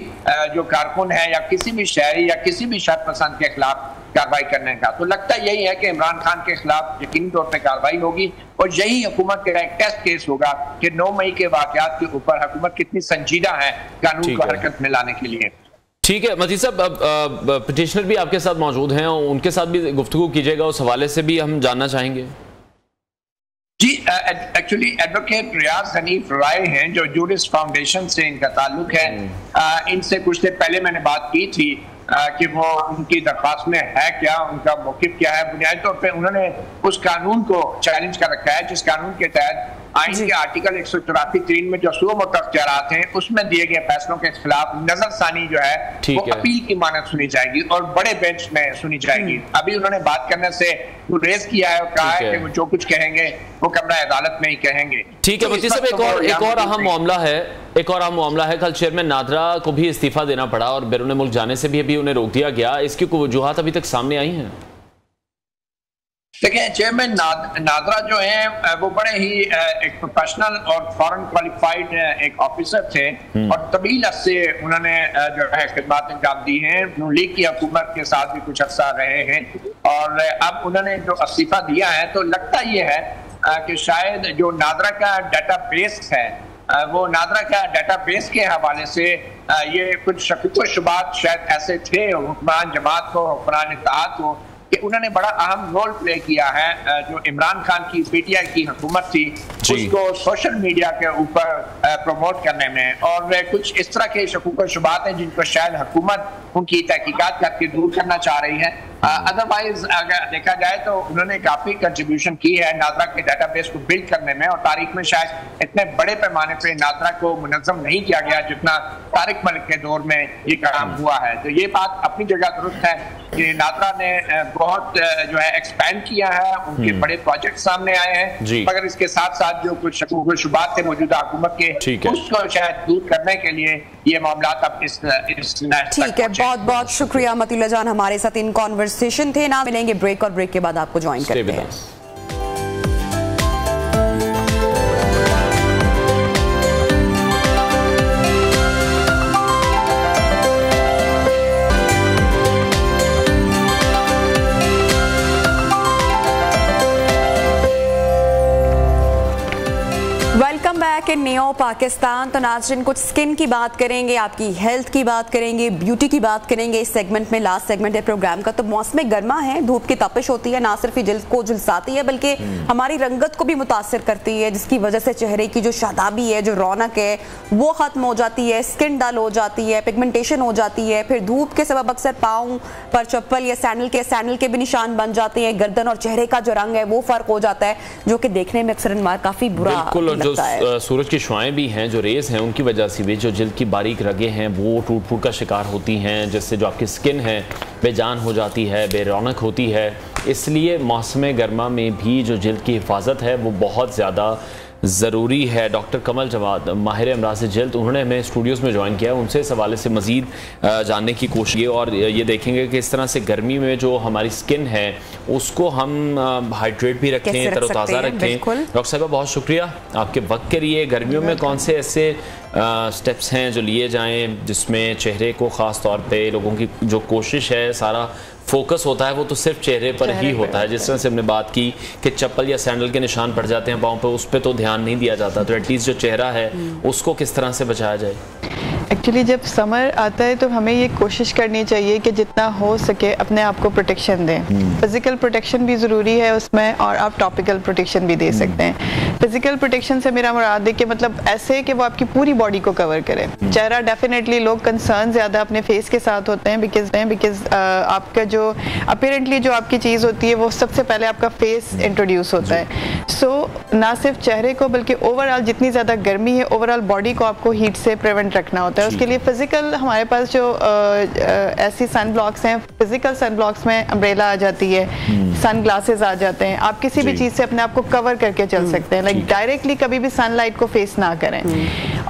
जो कारकुन है या किसी भी शहरी या किसी भी शर्त पसंद के खिलाफ कार्रवाई करने का। तो लगता यही है कि इमरान खान के खिलाफ यकीनी तौर पर कार्रवाई होगी और यही हुकूमत का एक टेस्ट केस होगा कि 9 मई के वाकयात के ऊपर हुकूमत कितनी संजीदा है कानून को हरकत में लाने के लिए। ठीक है मती साहब, पिटिशनर भी आपके साथ मौजूद हैं, उनके साथ भी गुफ्तगू कीजिएगा, उस हवाले से भी हम जानना चाहेंगे। जी, एक्चुअली एडवोकेट रियाज हनीफ राय हैं जो जूरिस फाउंडेशन से इनका ताल्लुक है। इनसे कुछ देर पहले मैंने बात की थी कि वो उनकी दरख्वास्त में है क्या, उनका मौक़िफ़ क्या है। बुनियादी तौर पे उन्होंने उस कानून को चैलेंज कर रखा है जिस कानून के तहत आइन के आर्टिकल 184(3) में जो सूबा मुख्तियारात हैं उसमें दिए गए फैसलों के खिलाफ नजरसानी जो है वो अपील की मानद सुनी जाएगी और बड़े बेंच में सुनी जाएगी। अभी उन्होंने बात करने से गुरेज किया है और कहा है कि वो जो कुछ कहेंगे वो कमरा अदालत में ही कहेंगे। ठीक है मुफ्ती साहब, एक और अहम मामला है, कल चेयरमैन नादरा को भी इस्तीफा देना पड़ा और बैरून मुल्क जाने से भी अभी उन्हें रोक दिया गया, इसकी कोई वजूहात अभी तक सामने आई हैं? देखिए, चेयरमैन नादरा जो है वो बड़े ही एक प्रोफेशनल और फॉरेन क्वालिफाइड एक ऑफिसर थे और तवील अरसे उन्होंने जो है खिदमत अंजाम दी हैं। नून लीग की हुकूमत के साथ भी कुछ अर्सा रहे हैं और अब उन्होंने जो इस्तीफा दिया है तो लगता ये है कि शायद जो नादरा का डाटाबेस है वो नादरा का डाटाबेस के हवाले से ये कुछ शक व शुबात शायद ऐसे थे हुक्मरान जमात को, हुक्मरान इत्तेहाद को, कि उन्होंने बड़ा अहम रोल प्ले किया है। जो इमरान खान की पीटीआई की हुकूमत थी उसको सोशल मीडिया के ऊपर प्रमोट करने में, और कुछ इस तरह के शकूक व शुबात हैं जिनको शायद हुकूमत उनकी तहकीकात करके दूर करना चाह रही है। अदरवाइज अगर देखा जाए तो उन्होंने काफी कंट्रीब्यूशन की है नादरा के डाटाबेस को बिल्ड करने में, और तारीख में शायद इतने बड़े पैमाने पे नादरा को मुनज़्ज़म नहीं किया गया जितना तारिक मलिक के दौर में ये काम हुआ है। तो ये बात अपनी जगह दुरुस्त है कि नादरा ने बहुत जो है एक्सपैंड किया है, उनके बड़े प्रोजेक्ट सामने आए हैं, मगर इसके साथ साथ जो कुछ शकूक व शुबात थे मौजूदा हुकूमत के उसको शायद दूर करने के लिए ये मामला अब इस ठीक है। बहुत बहुत शुक्रिया मतीउल्लाह जान, हमारे साथ इन कॉन्वर्सेशन थे ना। मिलेंगे ब्रेक और ब्रेक के बाद आपको ज्वाइन करते हैं। वेलकम बैक इन नियो पाकिस्तान। तो नाज़रीन, कुछ स्किन की बात करेंगे, आपकी हेल्थ की बात करेंगे, ब्यूटी की बात करेंगे इस सेगमेंट में। लास्ट सेगमेंट है प्रोग्राम का। तो मौसम गर्मा है, धूप की तपिश होती है, ना सिर्फ जल्द को झुलसाती है बल्कि हमारी रंगत को भी मुतासर करती है, जिसकी वजह से चेहरे की जो शादाबी है, जो रौनक है वो खत्म हो जाती है, स्किन डल हो जाती है, पिगमेंटेशन हो जाती है। फिर धूप के सबब अक्सर पाँव पर चप्पल या सैंडल के भी निशान बन जाते हैं। गर्दन और चेहरे का जो रंग है वो फर्क हो जाता है, जो कि देखने में अक्सर काफी बुरा लगता है। सूरज की शुआएं भी हैं, जो रेस हैं उनकी वजह से भी जो जिल्द की बारीक रगें हैं वो टूट फूट का शिकार होती हैं, जिससे जो आपकी स्किन है बेजान हो जाती है, बेरौनक होती है। इसलिए मौसम गर्मा में भी जो जिल्द की हिफाजत है वो बहुत ज़्यादा ज़रूरी है। डॉक्टर कमल जवाद, माहिर अमराज़ जिल्द, उन्होंने हमें स्टूडियोज़ में ज्वाइन किया है। उनसे इस हवाले से मज़ीद जानने की कोशिश की और ये देखेंगे कि इस तरह से गर्मी में जो हमारी स्किन है उसको हम हाइड्रेट भी रखें, तरोताज़ा रखें। डॉक्टर साहब बहुत शुक्रिया आपके वक्त के लिए। गर्मियों में कौन से ऐसे स्टेप्स हैं जो लिए जाएँ जिसमें चेहरे को ख़ास तौर पर लोगों की जो कोशिश है सारा फोकस होता है वो तो सिर्फ चेहरे पर ही होता है। जिस तरह से हमने बात की कि चप्पल या सैंडल के निशान पड़ जाते हैं पाँव पे, उस पर तो ध्यान नहीं दिया जाता। तो एटलीस्ट जो चेहरा है उसको किस तरह से बचाया जाए? एक्चुअली जब समर आता है तो हमें ये कोशिश करनी चाहिए कि जितना हो सके अपने आप को प्रोटेक्शन दें। फिजिकल प्रोटेक्शन भी ज़रूरी है उसमें, और आप टॉपिकल प्रोटेक्शन भी दे सकते हैं। फिजिकल प्रोटेक्शन से मेरा मुराद है कि मतलब ऐसे कि वो आपकी पूरी बॉडी को कवर करे। चेहरा डेफिनेटली लोग कंसर्न ज़्यादा अपने फेस के साथ होते हैं बिकॉज आपका जो अपीरेंटली जो आपकी चीज़ होती है वो सबसे पहले आपका फेस इंट्रोड्यूस होता है। सो ना सिर्फ चेहरे को बल्कि ओवरऑल जितनी ज़्यादा गर्मी है ओवरऑल बॉडी को आपको हीट से प्रिवेंट रखना होता है। उसके लिए फिजिकल हमारे पास जो ऐसी सन ब्लॉक्स हैं, फिजिकल सन ब्लॉक्स में अम्ब्रेला आ जाती है, सन ग्लासेस आ जाते हैं। आप किसी भी चीज़ से अपने आप को कवर करके चल सकते हैं, लाइक डायरेक्टली कभी भी सनलाइट को फेस ना करें।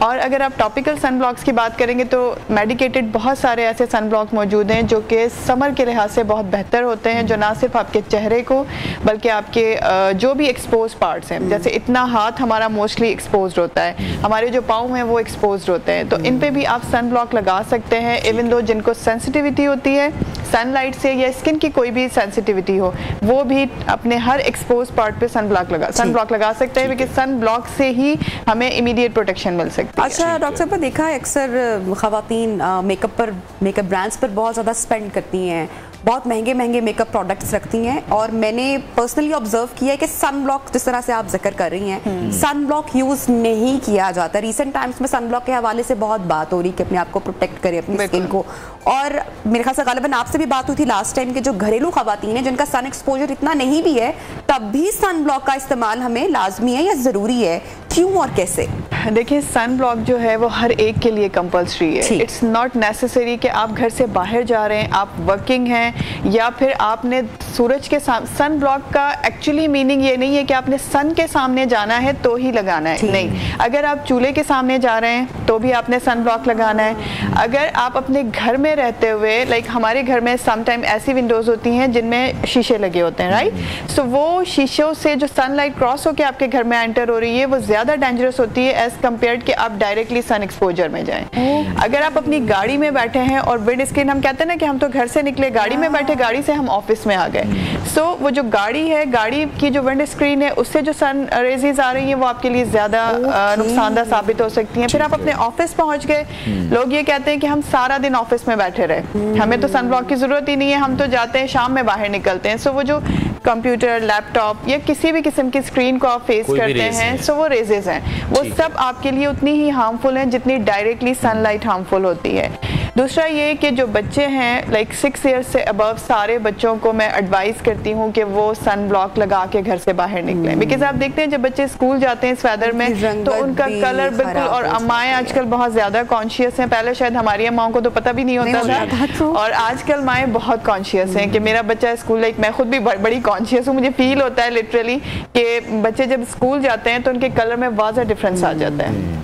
और अगर आप टॉपिकल सन ब्लॉक्स की बात करेंगे तो मेडिकेटेड बहुत सारे ऐसे सन ब्लॉक मौजूद हैं जो कि समर के लिहाज से बहुत बेहतर होते हैं, जो ना सिर्फ आपके चेहरे को बल्कि आपके जो भी एक्सपोज पार्ट्स हैं, जैसे इतना हाथ हमारा मोस्टली एक्सपोज होता है, हमारे जो पाँव हैं वो एक्सपोज होते हैं, तो इन पे भी आप सन ब्लॉक लगा सकते हैं। इवन दो जिनको सेंसिटिविटी होती है सनलाइट से या स्किन की कोई भी सेंसिटिविटी हो, वो भी अपने हर एक्सपोज पार्ट पे सन ब्लॉक लगा सकते हैं, बिकॉज सन ब्लॉक से ही हमें इमीडिएट प्रोटेक्शन मिल सकती है। अच्छा डॉक्टर साहब, देखा है अक्सर खवातीन मेकअप ब्रांड्स पर बहुत ज़्यादा स्पेंड करती हैं, बहुत महंगे महंगे मेकअप प्रोडक्ट्स रखती हैं, और मैंने पर्सनली ऑब्जर्व किया है कि सन ब्लॉक जिस तरह से आप जिक्र कर रही हैं, सन ब्लॉक यूज़ नहीं किया जाता। रीसेंट टाइम्स में सन ब्लॉक के हवाले से बहुत बात हो रही कि अपने आप को प्रोटेक्ट करें, अपनी स्किन को। और मेरे ख्याल से गालिबन आपसे भी बात हुई थी लास्ट टाइम कि जो घरेलू खवातीन हैं जिनका सन एक्सपोजर इतना नहीं भी है, तब भी सन ब्लॉक का इस्तेमाल हमें लाजमी है या ज़रूरी है, क्यों और कैसे? देखिए, सन ब्लॉक जो है वो हर एक के लिए कंपल्सरी है। इट्स नॉट नेसेसरी कि आप घर से बाहर जा रहे हैं, आप वर्किंग हैं, या फिर आपने सूरज के सामने, सन ब्लॉक का एक्चुअली मीनिंग ये नहीं है कि आपने सन के सामने जाना है तो ही लगाना है, नहीं। अगर आप चूल्हे के सामने जा रहे हैं तो भी आपने सन ब्लॉक लगाना है। अगर आप अपने घर में रहते हुए, लाइक हमारे घर में समटाइम ऐसी विंडोज होती हैं जिनमें शीशे लगे होते हैं, राइट, सो वो शीशों से जो सनलाइट क्रॉस होकर आपके घर में एंटर हो रही है वो ज़्यादा डेंजरस होती है एज कम्पेयर्ड कि आप डायरेक्टली सन एक्सपोजर में जाएं। अगर आप अपनी गाड़ी में बैठे हैं और विंड स्क्रीन, हम कहते हैं ना कि हम तो घर से निकले, गाड़ी में बैठे, गाड़ी से हम ऑफिस में आ गए, सो वो जो गाड़ी है, गाड़ी की जो विंड स्क्रीन है, उससे जो सन रेजेस आ रही हैं वो आपके लिए ज़्यादा नुकसानदायक साबित हो सकती हैं। फिर आप अपने ऑफिस पहुंच गए, लोग ये कहते हैं कि हम सारा दिन ऑफिस में बैठे रहे, हमें तो सन ब्लॉक की ज़रूरत ही नहीं है, हम तो जाते हैं शाम में बाहर निकलते हैं। सो वो जो कंप्यूटर, लैपटॉप या किसी भी किस्म की स्क्रीन को आप फेस करते हैं, सो वो रेजेस हैं, वो सब आपके लिए उतनी ही हार्मफुल हैं जितनी डायरेक्टली सनलाइट हार्मफुल होती है। दूसरा ये कि जो बच्चे हैं लाइक 6 ईयर्स से अबव, सारे बच्चों को मैं एडवाइस करती हूँ कि वो सन ब्लॉक लगा के घर से बाहर निकलें, बिकॉज आप देखते हैं जब बच्चे स्कूल जाते हैं इस वेदर में तो उनका कलर बिल्कुल, और अम्माएं आजकल बहुत ज़्यादा कॉन्शियस हैं, पहले शायद हमारी अम्माओं को तो पता भी नहीं होता था, और आजकल माएँ बहुत कॉन्शियस हैं कि मेरा बच्चा स्कूल, लाइक मैं खुद भी बड़ी कॉन्शियस हूँ, मुझे फील होता है लिटरली कि बच्चे जब स्कूल जाते हैं तो उनके कलर में वाज़ा डिफरेंस आ जाता है।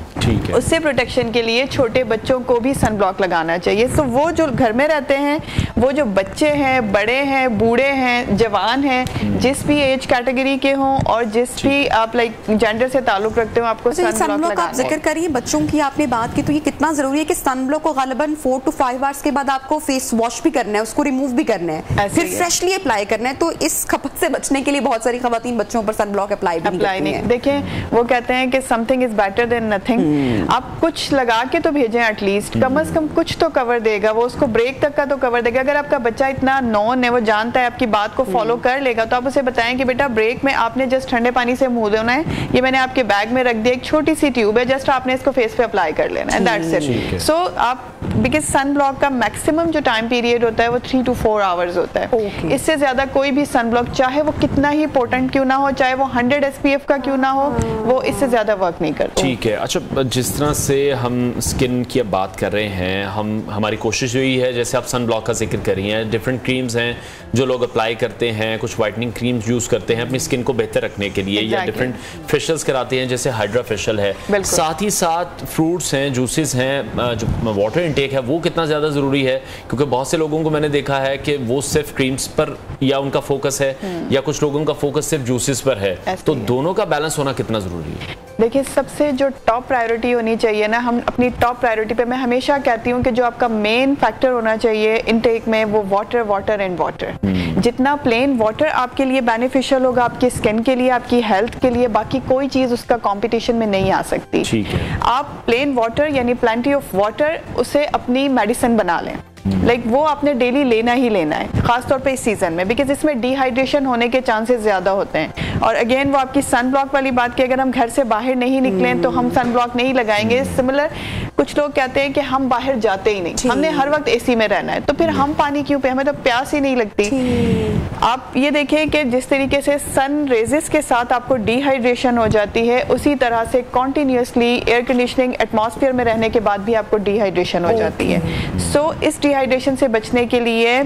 उससे प्रोटेक्शन के लिए छोटे बच्चों को भी सन ब्लॉक लगाना चाहिए। सो वो जो घर में रहते हैं, वो जो बच्चे हैं, बड़े हैं, बूढ़े हैं, जवान हैं, जिस भी एज कैटेगरी के हों और जिस भी आप लाइक जेंडर से ताल्लुक रखते हो, आपको सन ब्लॉक लगाना है। आप जिक्र करिए बच्चों की, आपने बात की, तो ये कितना जरूरी है कि सन ब्लॉक को गालिबन 4 to 5 आवर्स के बाद आपको फेस वॉश भी करना है, उसको रिमूव भी करना है, फिर फ्रेशली अप्लाई करना है। तो इस खपत से बचने के लिए बहुत सारी खवातीन बच्चों पर सन ब्लॉक अप्लाई नहीं। देखिए, वो कहते हैं कि something is better than nothing. आप कुछ लगा के तो भेजें, एटलीस्ट कम से कम कुछ तो कवर देगा, वो उसको ब्रेक तक का तो कवर देगा। अगर आपका बच्चा इतना नॉन है, वो जानता है, आपकी बात को फॉलो कर लेगा, तो आप उसे बताएं कि बेटा ब्रेक में आपने जस्ट ठंडे पानी से मुंह धोना है, ये मैंने आपके बैग में रख दिया, एक छोटी सी ट्यूब है, जस्ट आपने इसको फेस पे अप्लाई कर लेना है, दैट्स इट। सो आप, बिकॉज सन ब्लॉक का मैक्सिमम जो टाइम पीरियड होता है वो 3 to 4 आवर्स होता है। इससे ज्यादा कोई भी सन ब्लॉक, चाहे वो कितना ही पोटेंट क्यों ना हो, चाहे वो 100 SPF का क्यों ना हो, वो इससे ज्यादा वर्क नहीं करता। ठीक है। अच्छा, जिस तरह से हम स्किन की अब बात कर रहे हैं, हमारी कोशिश यही है, जैसे आप सन ब्लॉक का जिक्र कर रही हैं, डिफरेंट क्रीम्स हैं जो लोग अप्लाई करते हैं, कुछ वाइटनिंग क्रीम्स यूज करते हैं अपनी स्किन को बेहतर रखने के लिए, या डिफरेंट फेशियल्स कराते हैं जैसे हाइड्रा फेशियल है, साथ ही साथ फ्रूट्स हैं, जूसेस हैं, जो वाटर इंटेक इनटेक है वो कितना ज़्यादा ज़रूरी है, क्योंकि बहुत से लोगों को मैंने देखा है कि वो सिर्फ क्रीम्स पर या उनका फोकस है या कुछ लोगों का फोकस सिर्फ जूसेस पर है, तो दोनों का बैलेंस होना कितना ज़रूरी है? देखिए, सबसे जो टॉप प्रायोरिटी होनी चाहिए ना, हम अपनी टॉप प्रायोरिटी पे मैं हमेशा कहती हूँ कि जो आपका मेन फैक्टर होना चाहिए इनटेक में वो वाटर, वाटर एंड वाटर। जितना प्लेन वाटर आपके लिए बेनिफिशियल होगा, आपकी स्किन के लिए, आपकी हेल्थ के लिए, बाकी कोई चीज़ उसका कंपटीशन में नहीं आ सकती। आप प्लेन वाटर यानी प्लेंटी ऑफ वाटर उसे अपनी मेडिसिन बना लें। लाइक वो आपने डेली लेना ही लेना है, खासतौर पे इस सीजन में, बिकॉज इसमें डिहाइड्रेशन होने के चांसेस ज़्यादा होते हैं। और अगेन वो आपकी सन ब्लॉक वाली बात की, अगर हम घर से बाहर नहीं निकलें तो हम सन ब्लॉक नहीं लगाएंगे। सिमिलर कुछ लोग कहते हैं कि हम बाहर जाते ही नहीं, हमने हर वक्त एसी में रहना है, तो फिर हम पानी क्यों पे, हमें तो प्यास ही नहीं लगती। आप ये देखें कि जिस तरीके से सन रेजेस के साथ आपको डिहाइड्रेशन हो जाती है, उसी तरह से कॉन्टिन्यूसली एयर कंडीशनिंग एटमॉस्फेयर में रहने के बाद भी आपको डिहाइड्रेशन हो जाती है। सो इस डिहाइड्रेशन से बचने के लिए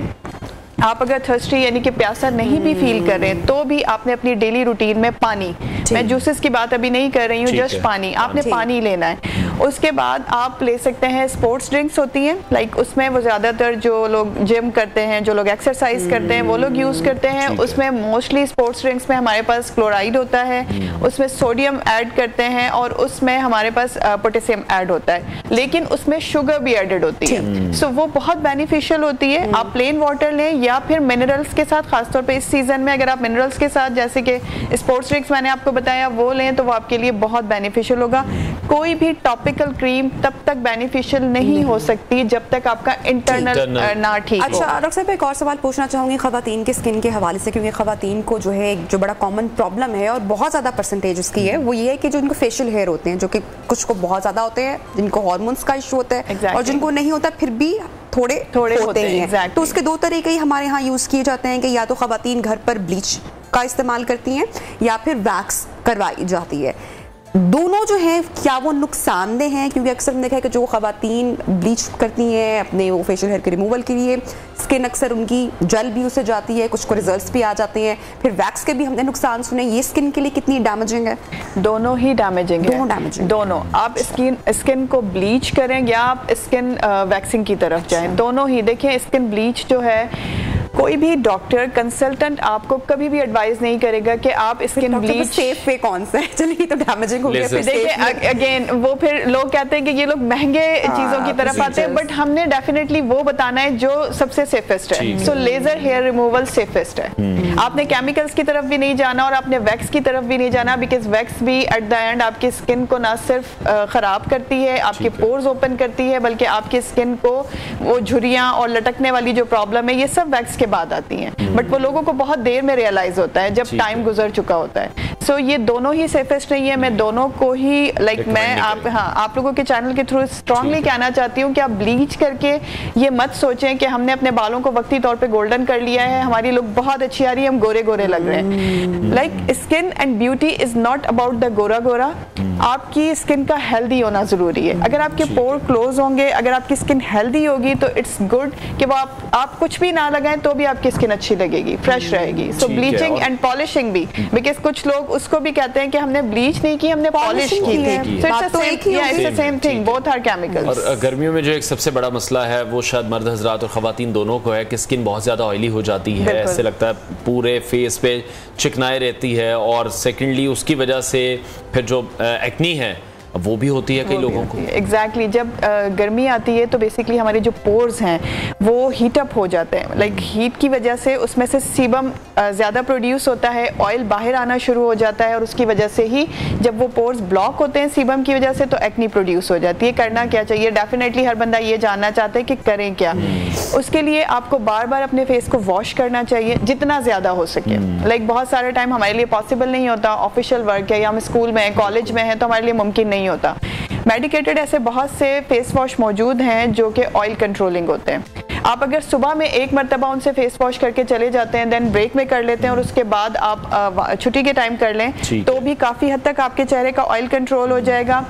आप अगर थर्स्टी यानी कि प्यासा नहीं भी फील कर रहे हैं तो भी आपने अपनी डेली रूटीन में पानी, मैं जूसेस की बात अभी नहीं कर रही हूँ, जस्ट पानी, आपने पानी लेना है। उसके बाद आप ले सकते हैं स्पोर्ट्स ड्रिंक्स होती हैं, लाइक उसमें वो ज़्यादातर जो लोग जिम करते हैं, जो लोग एक्सरसाइज करते हैं वो लोग यूज़ करते हैं। उसमें मोस्टली स्पोर्ट्स ड्रिंक्स में हमारे पास क्लोराइड होता है, उसमें सोडियम ऐड करते हैं और उसमें हमारे पास पोटेशियम ऐड होता है, लेकिन उसमें शुगर भी एडेड होती है। सो वो बहुत बेनिफिशियल होती है। आप प्लेन वाटर लें या फिर मिनरल्स के साथ, खासतौर पे इस सीजन में अगर आप मिनरल्स के साथ जैसे कि स्पोर्ट्स ड्रिंक्स मैंने आपको बताया वो लें तो वो आपके लिए बहुत बेनिफिशियल होगा। कोई भी टॉपिकल क्रीम तब तक बेनिफिशियल नहीं हो सकती जब तक आपका इंटरनल ना ठीक हो। अच्छा डॉक्टर साहब, एक और सवाल पूछना चाहूंगी खवातीन के स्किन के हवाले से, क्योंकि खवातीन को जो है जो बड़ा कॉमन प्रॉब्लम है और बहुत ज़्यादा परसेंटेज उसकी है, वो ये है कि जो इनको फेशियल हेयर होते हैं, जो कि कुछ को बहुत ज़्यादा होते हैं, जिनको हार्मोन्स का इशू होता है और जिनको नहीं होता फिर भी थोड़े होते हैं। तो उसके दो तरीके ही हमारे यहाँ यूज़ किए जाते हैं कि या तो खवातीन घर पर ब्लीच का इस्तेमाल करती हैं या फिर वैक्स करवाई जाती है। दोनों जो है क्या वो नुकसानदेह हैं? क्योंकि अक्सर देखा है कि जो खवातीन ब्लीच करती हैं अपने वो फेशियल हेयर के रिमूवल के लिए, स्किन अक्सर उनकी जल भी उससे जाती है, कुछ को रिजल्ट्स भी आ जाते हैं, फिर वैक्स के भी हमने नुकसान सुने। ये स्किन के लिए कितनी डैमेजिंग है? दोनों ही डैमेजिंग है। दोनों डैमेजिंग, दोनों। आप स्किन को ब्लीच करें या आप स्किन वैक्सिंग की तरफ जाएं, दोनों ही। देखिए, स्किन ब्लीच जो है कोई भी डॉक्टर कंसल्टेंट आपको कभी भी एडवाइस नहीं करेगा कि आप स्किन ब्लीच। सेफ वे कौन सा है? चलिए तो डैमेजिंग हो गया। देखिए अगेन वो फिर लोग कहते हैं कि ये लोग महंगे चीजों की तरफ आते हैं, बट हमने डेफिनेटली वो बताना है जो सबसे सेफेस्ट है। सो लेजर हेयर रिमूवल सेफेस्ट है। आपने केमिकल्स की तरफ भी नहीं जाना और आपने वैक्स की तरफ भी नहीं जाना, बिकॉज वैक्स भी एट द एंड आपकी स्किन को ना सिर्फ खराब करती है, आपके पोर्स ओपन करती है, बल्कि आपकी स्किन को वो झुर्रियां और लटकने वाली जो प्रॉब्लम है ये सब वैक्स के बाद आती हैं। बट वो लोगों को बहुत देर में रियलाइज होता है जब टाइम गुजर चुका होता है। सो ये दोनों ही सेफेस्ट नहीं है। मैं दोनों को ही मैं आप लोगों के चैनल के थ्रू स्ट्रांगली कहना चाहती हूँ कि आप ब्लीच करके ये मत सोचें कि हमने अपने बालों को वक्ती तौर पे गोल्डन कर लिया है, हमारी लुक बहुत अच्छी आ रही है, हम गोरे गोरे लग रहे हैं। Like skin and beauty is not about the Gora Gora. आपकी स्किन का हेल्दी होना जरूरी है। अगर आपके पोर क्लोज होंगे, अगर आपकी स्किन हेल्दी होगी तो इट्स गुड कि वो आप कुछ भी ना लगाएं तो भी आपकी स्किन अच्छी लगेगी, फ्रेश रहेगी। सो ब्लीचिंग एंड पॉलिशिंग भी, बिकॉज कुछ लोग उसको भी कहते हैं कि हमने ब्लीच नहीं की, हमने पॉलिश की है। So it's the same thing, both are chemicals. और गर्मियों में जो एक सबसे बड़ा मसला है वो शायद मर्द हजरात और खवातीन दोनों को है कि स्किन बहुत ज़्यादा ऑयली हो जाती है, ऐसे लगता है पूरे फेस पे चिकनाई रहती है, और सेकेंडली उसकी वजह से फिर जो एक्नी है वो भी होती है कई लोगों को। एग्जैक्टली जब गर्मी आती है तो बेसिकली हमारे जो पोर्स हैं वो हीट अप हो जाते हैं। लाइक हीट की वजह से उसमें से सीबम ज़्यादा प्रोड्यूस होता है, ऑयल बाहर आना शुरू हो जाता है, और उसकी वजह से ही जब वो पोर्स ब्लॉक होते हैं सीबम की वजह से तो एक्नी प्रोड्यूस हो जाती है। करना क्या चाहिए? डेफिनेटली हर बंदा ये जानना चाहता है कि करें क्या। उसके लिए आपको बार बार अपने फेस को वॉश करना चाहिए जितना ज़्यादा हो सके। लाइक बहुत सारे टाइम हमारे लिए पॉसिबल नहीं होता, ऑफिशियल वर्क है या हम स्कूल में हैं, कॉलेज में हैं, तो हमारे लिए मुमकिन नहीं होता। मेडिकेटेड ऐसे बहुत से फेस वॉश मौजूद हैं जो कि ऑयल कंट्रोलिंग होते हैं। आप अगर सुबह में एक मरतबा उनसे फेस वॉश करके चले जाते हैं, देन ब्रेक में कर लेते हैं और उसके बाद आप छुट्टी के टाइम कर लें तो भी काफ़ी हद तक आपके चेहरे का ऑयल कंट्रोल हो जाएगा।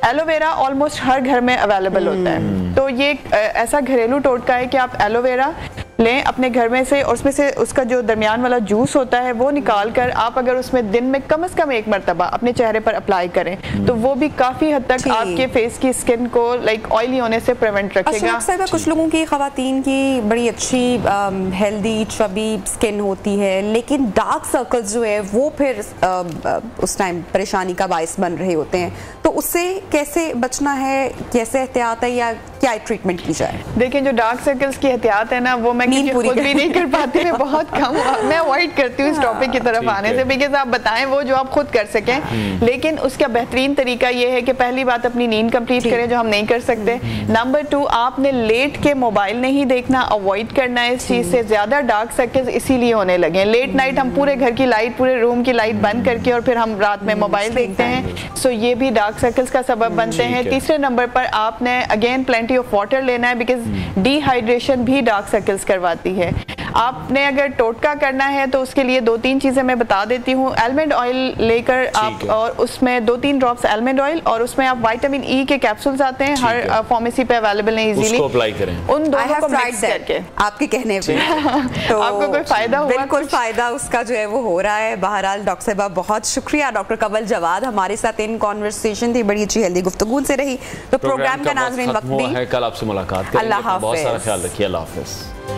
एलोवेरा ऑलमोस्ट हर घर में अवेलेबल होता है, तो ये ऐसा घरेलू टोटका है कि आप एलोवेरा लें अपने घर में से, और उसमें से उसका जो दरमियान वाला जूस होता है वो निकाल कर आप अगर उसमें दिन में कम से कम एक मरतबा अपने चेहरे पर अप्लाई करें तो वो भी काफी हद तक आपके फेस की स्किन को लाइक ऑयली होने से प्रिवेंट रखेगा। अच्छा, कुछ लोगों की, खवातीन की बड़ी अच्छी हेल्दी चबी स्किन होती है, लेकिन डार्क सर्कल्स जो है वो फिर उस टाइम परेशानी का बायस बन रहे होते हैं, तो उससे कैसे बचना है, कैसे एहतियात है या क्या ट्रीटमेंट की जाए? देखिए, जो डार्क सर्कल्स की एहतियात है ना वो मैं खुद भी नहीं कर पाती, मैं बहुत कम मैं अवॉइड करती हूँ इस टॉपिक की तरफ आने से, बिकॉज आप बताएं वो जो आप खुद कर सकें। लेकिन उसका बेहतरीन तरीका ये है कि पहली बात अपनी नींद कंप्लीट करें जो हम नहीं कर सकते। नंबर 2, आपने लेट के मोबाइल नहीं देखना, अवॉइड करना है इस चीज से। ज्यादा डार्क सर्कल्स इसीलिए होने लगे, लेट नाइट हम पूरे घर की लाइट, पूरे रूम की लाइट बंद करके और फिर हम रात में मोबाइल देखते हैं, सो ये भी डार्क सर्कल्स का सबब बनते हैं। तीसरे नंबर पर आपने अगेन प्लेंटी ऑफ वाटर लेना है, बिकॉज डिहाइड्रेशन भी डार्क सर्कल्स करवाती है। आपने अगर टोटका करना है तो उसके लिए 2-3 चीजें मैं बता देती हूँ। आलमंड ऑयल लेकर आप, और उसमें 2-3 ड्रॉप्स आलमंड ऑयल, और उसमें आप विटामिन ई के कैप्सूल्स आते हैं, हर फार्मेसी पे अवेलेबल है इजीली, उसको अप्लाई करें। उन दोनों को मिक्स करके आपके कहने पे तो आपको कोई फायदा हुआ? बिल्कुल फायदा उसका जो है वो हो रहा है। बहरहाल डॉक्टर साहब बहुत शुक्रिया, डॉक्टर कंवल जवाद हमारे साथ इन कॉन्वर्सेशन थी, बड़ी अच्छी हेल्दी गुफ्तगू से रही। तो प्रोग्राम का नाज़रीन वक्त भी, कल आपसे मुलाकात करेंगे, बहुत सारा ख्याल रखिए, अल्लाह हाफिज।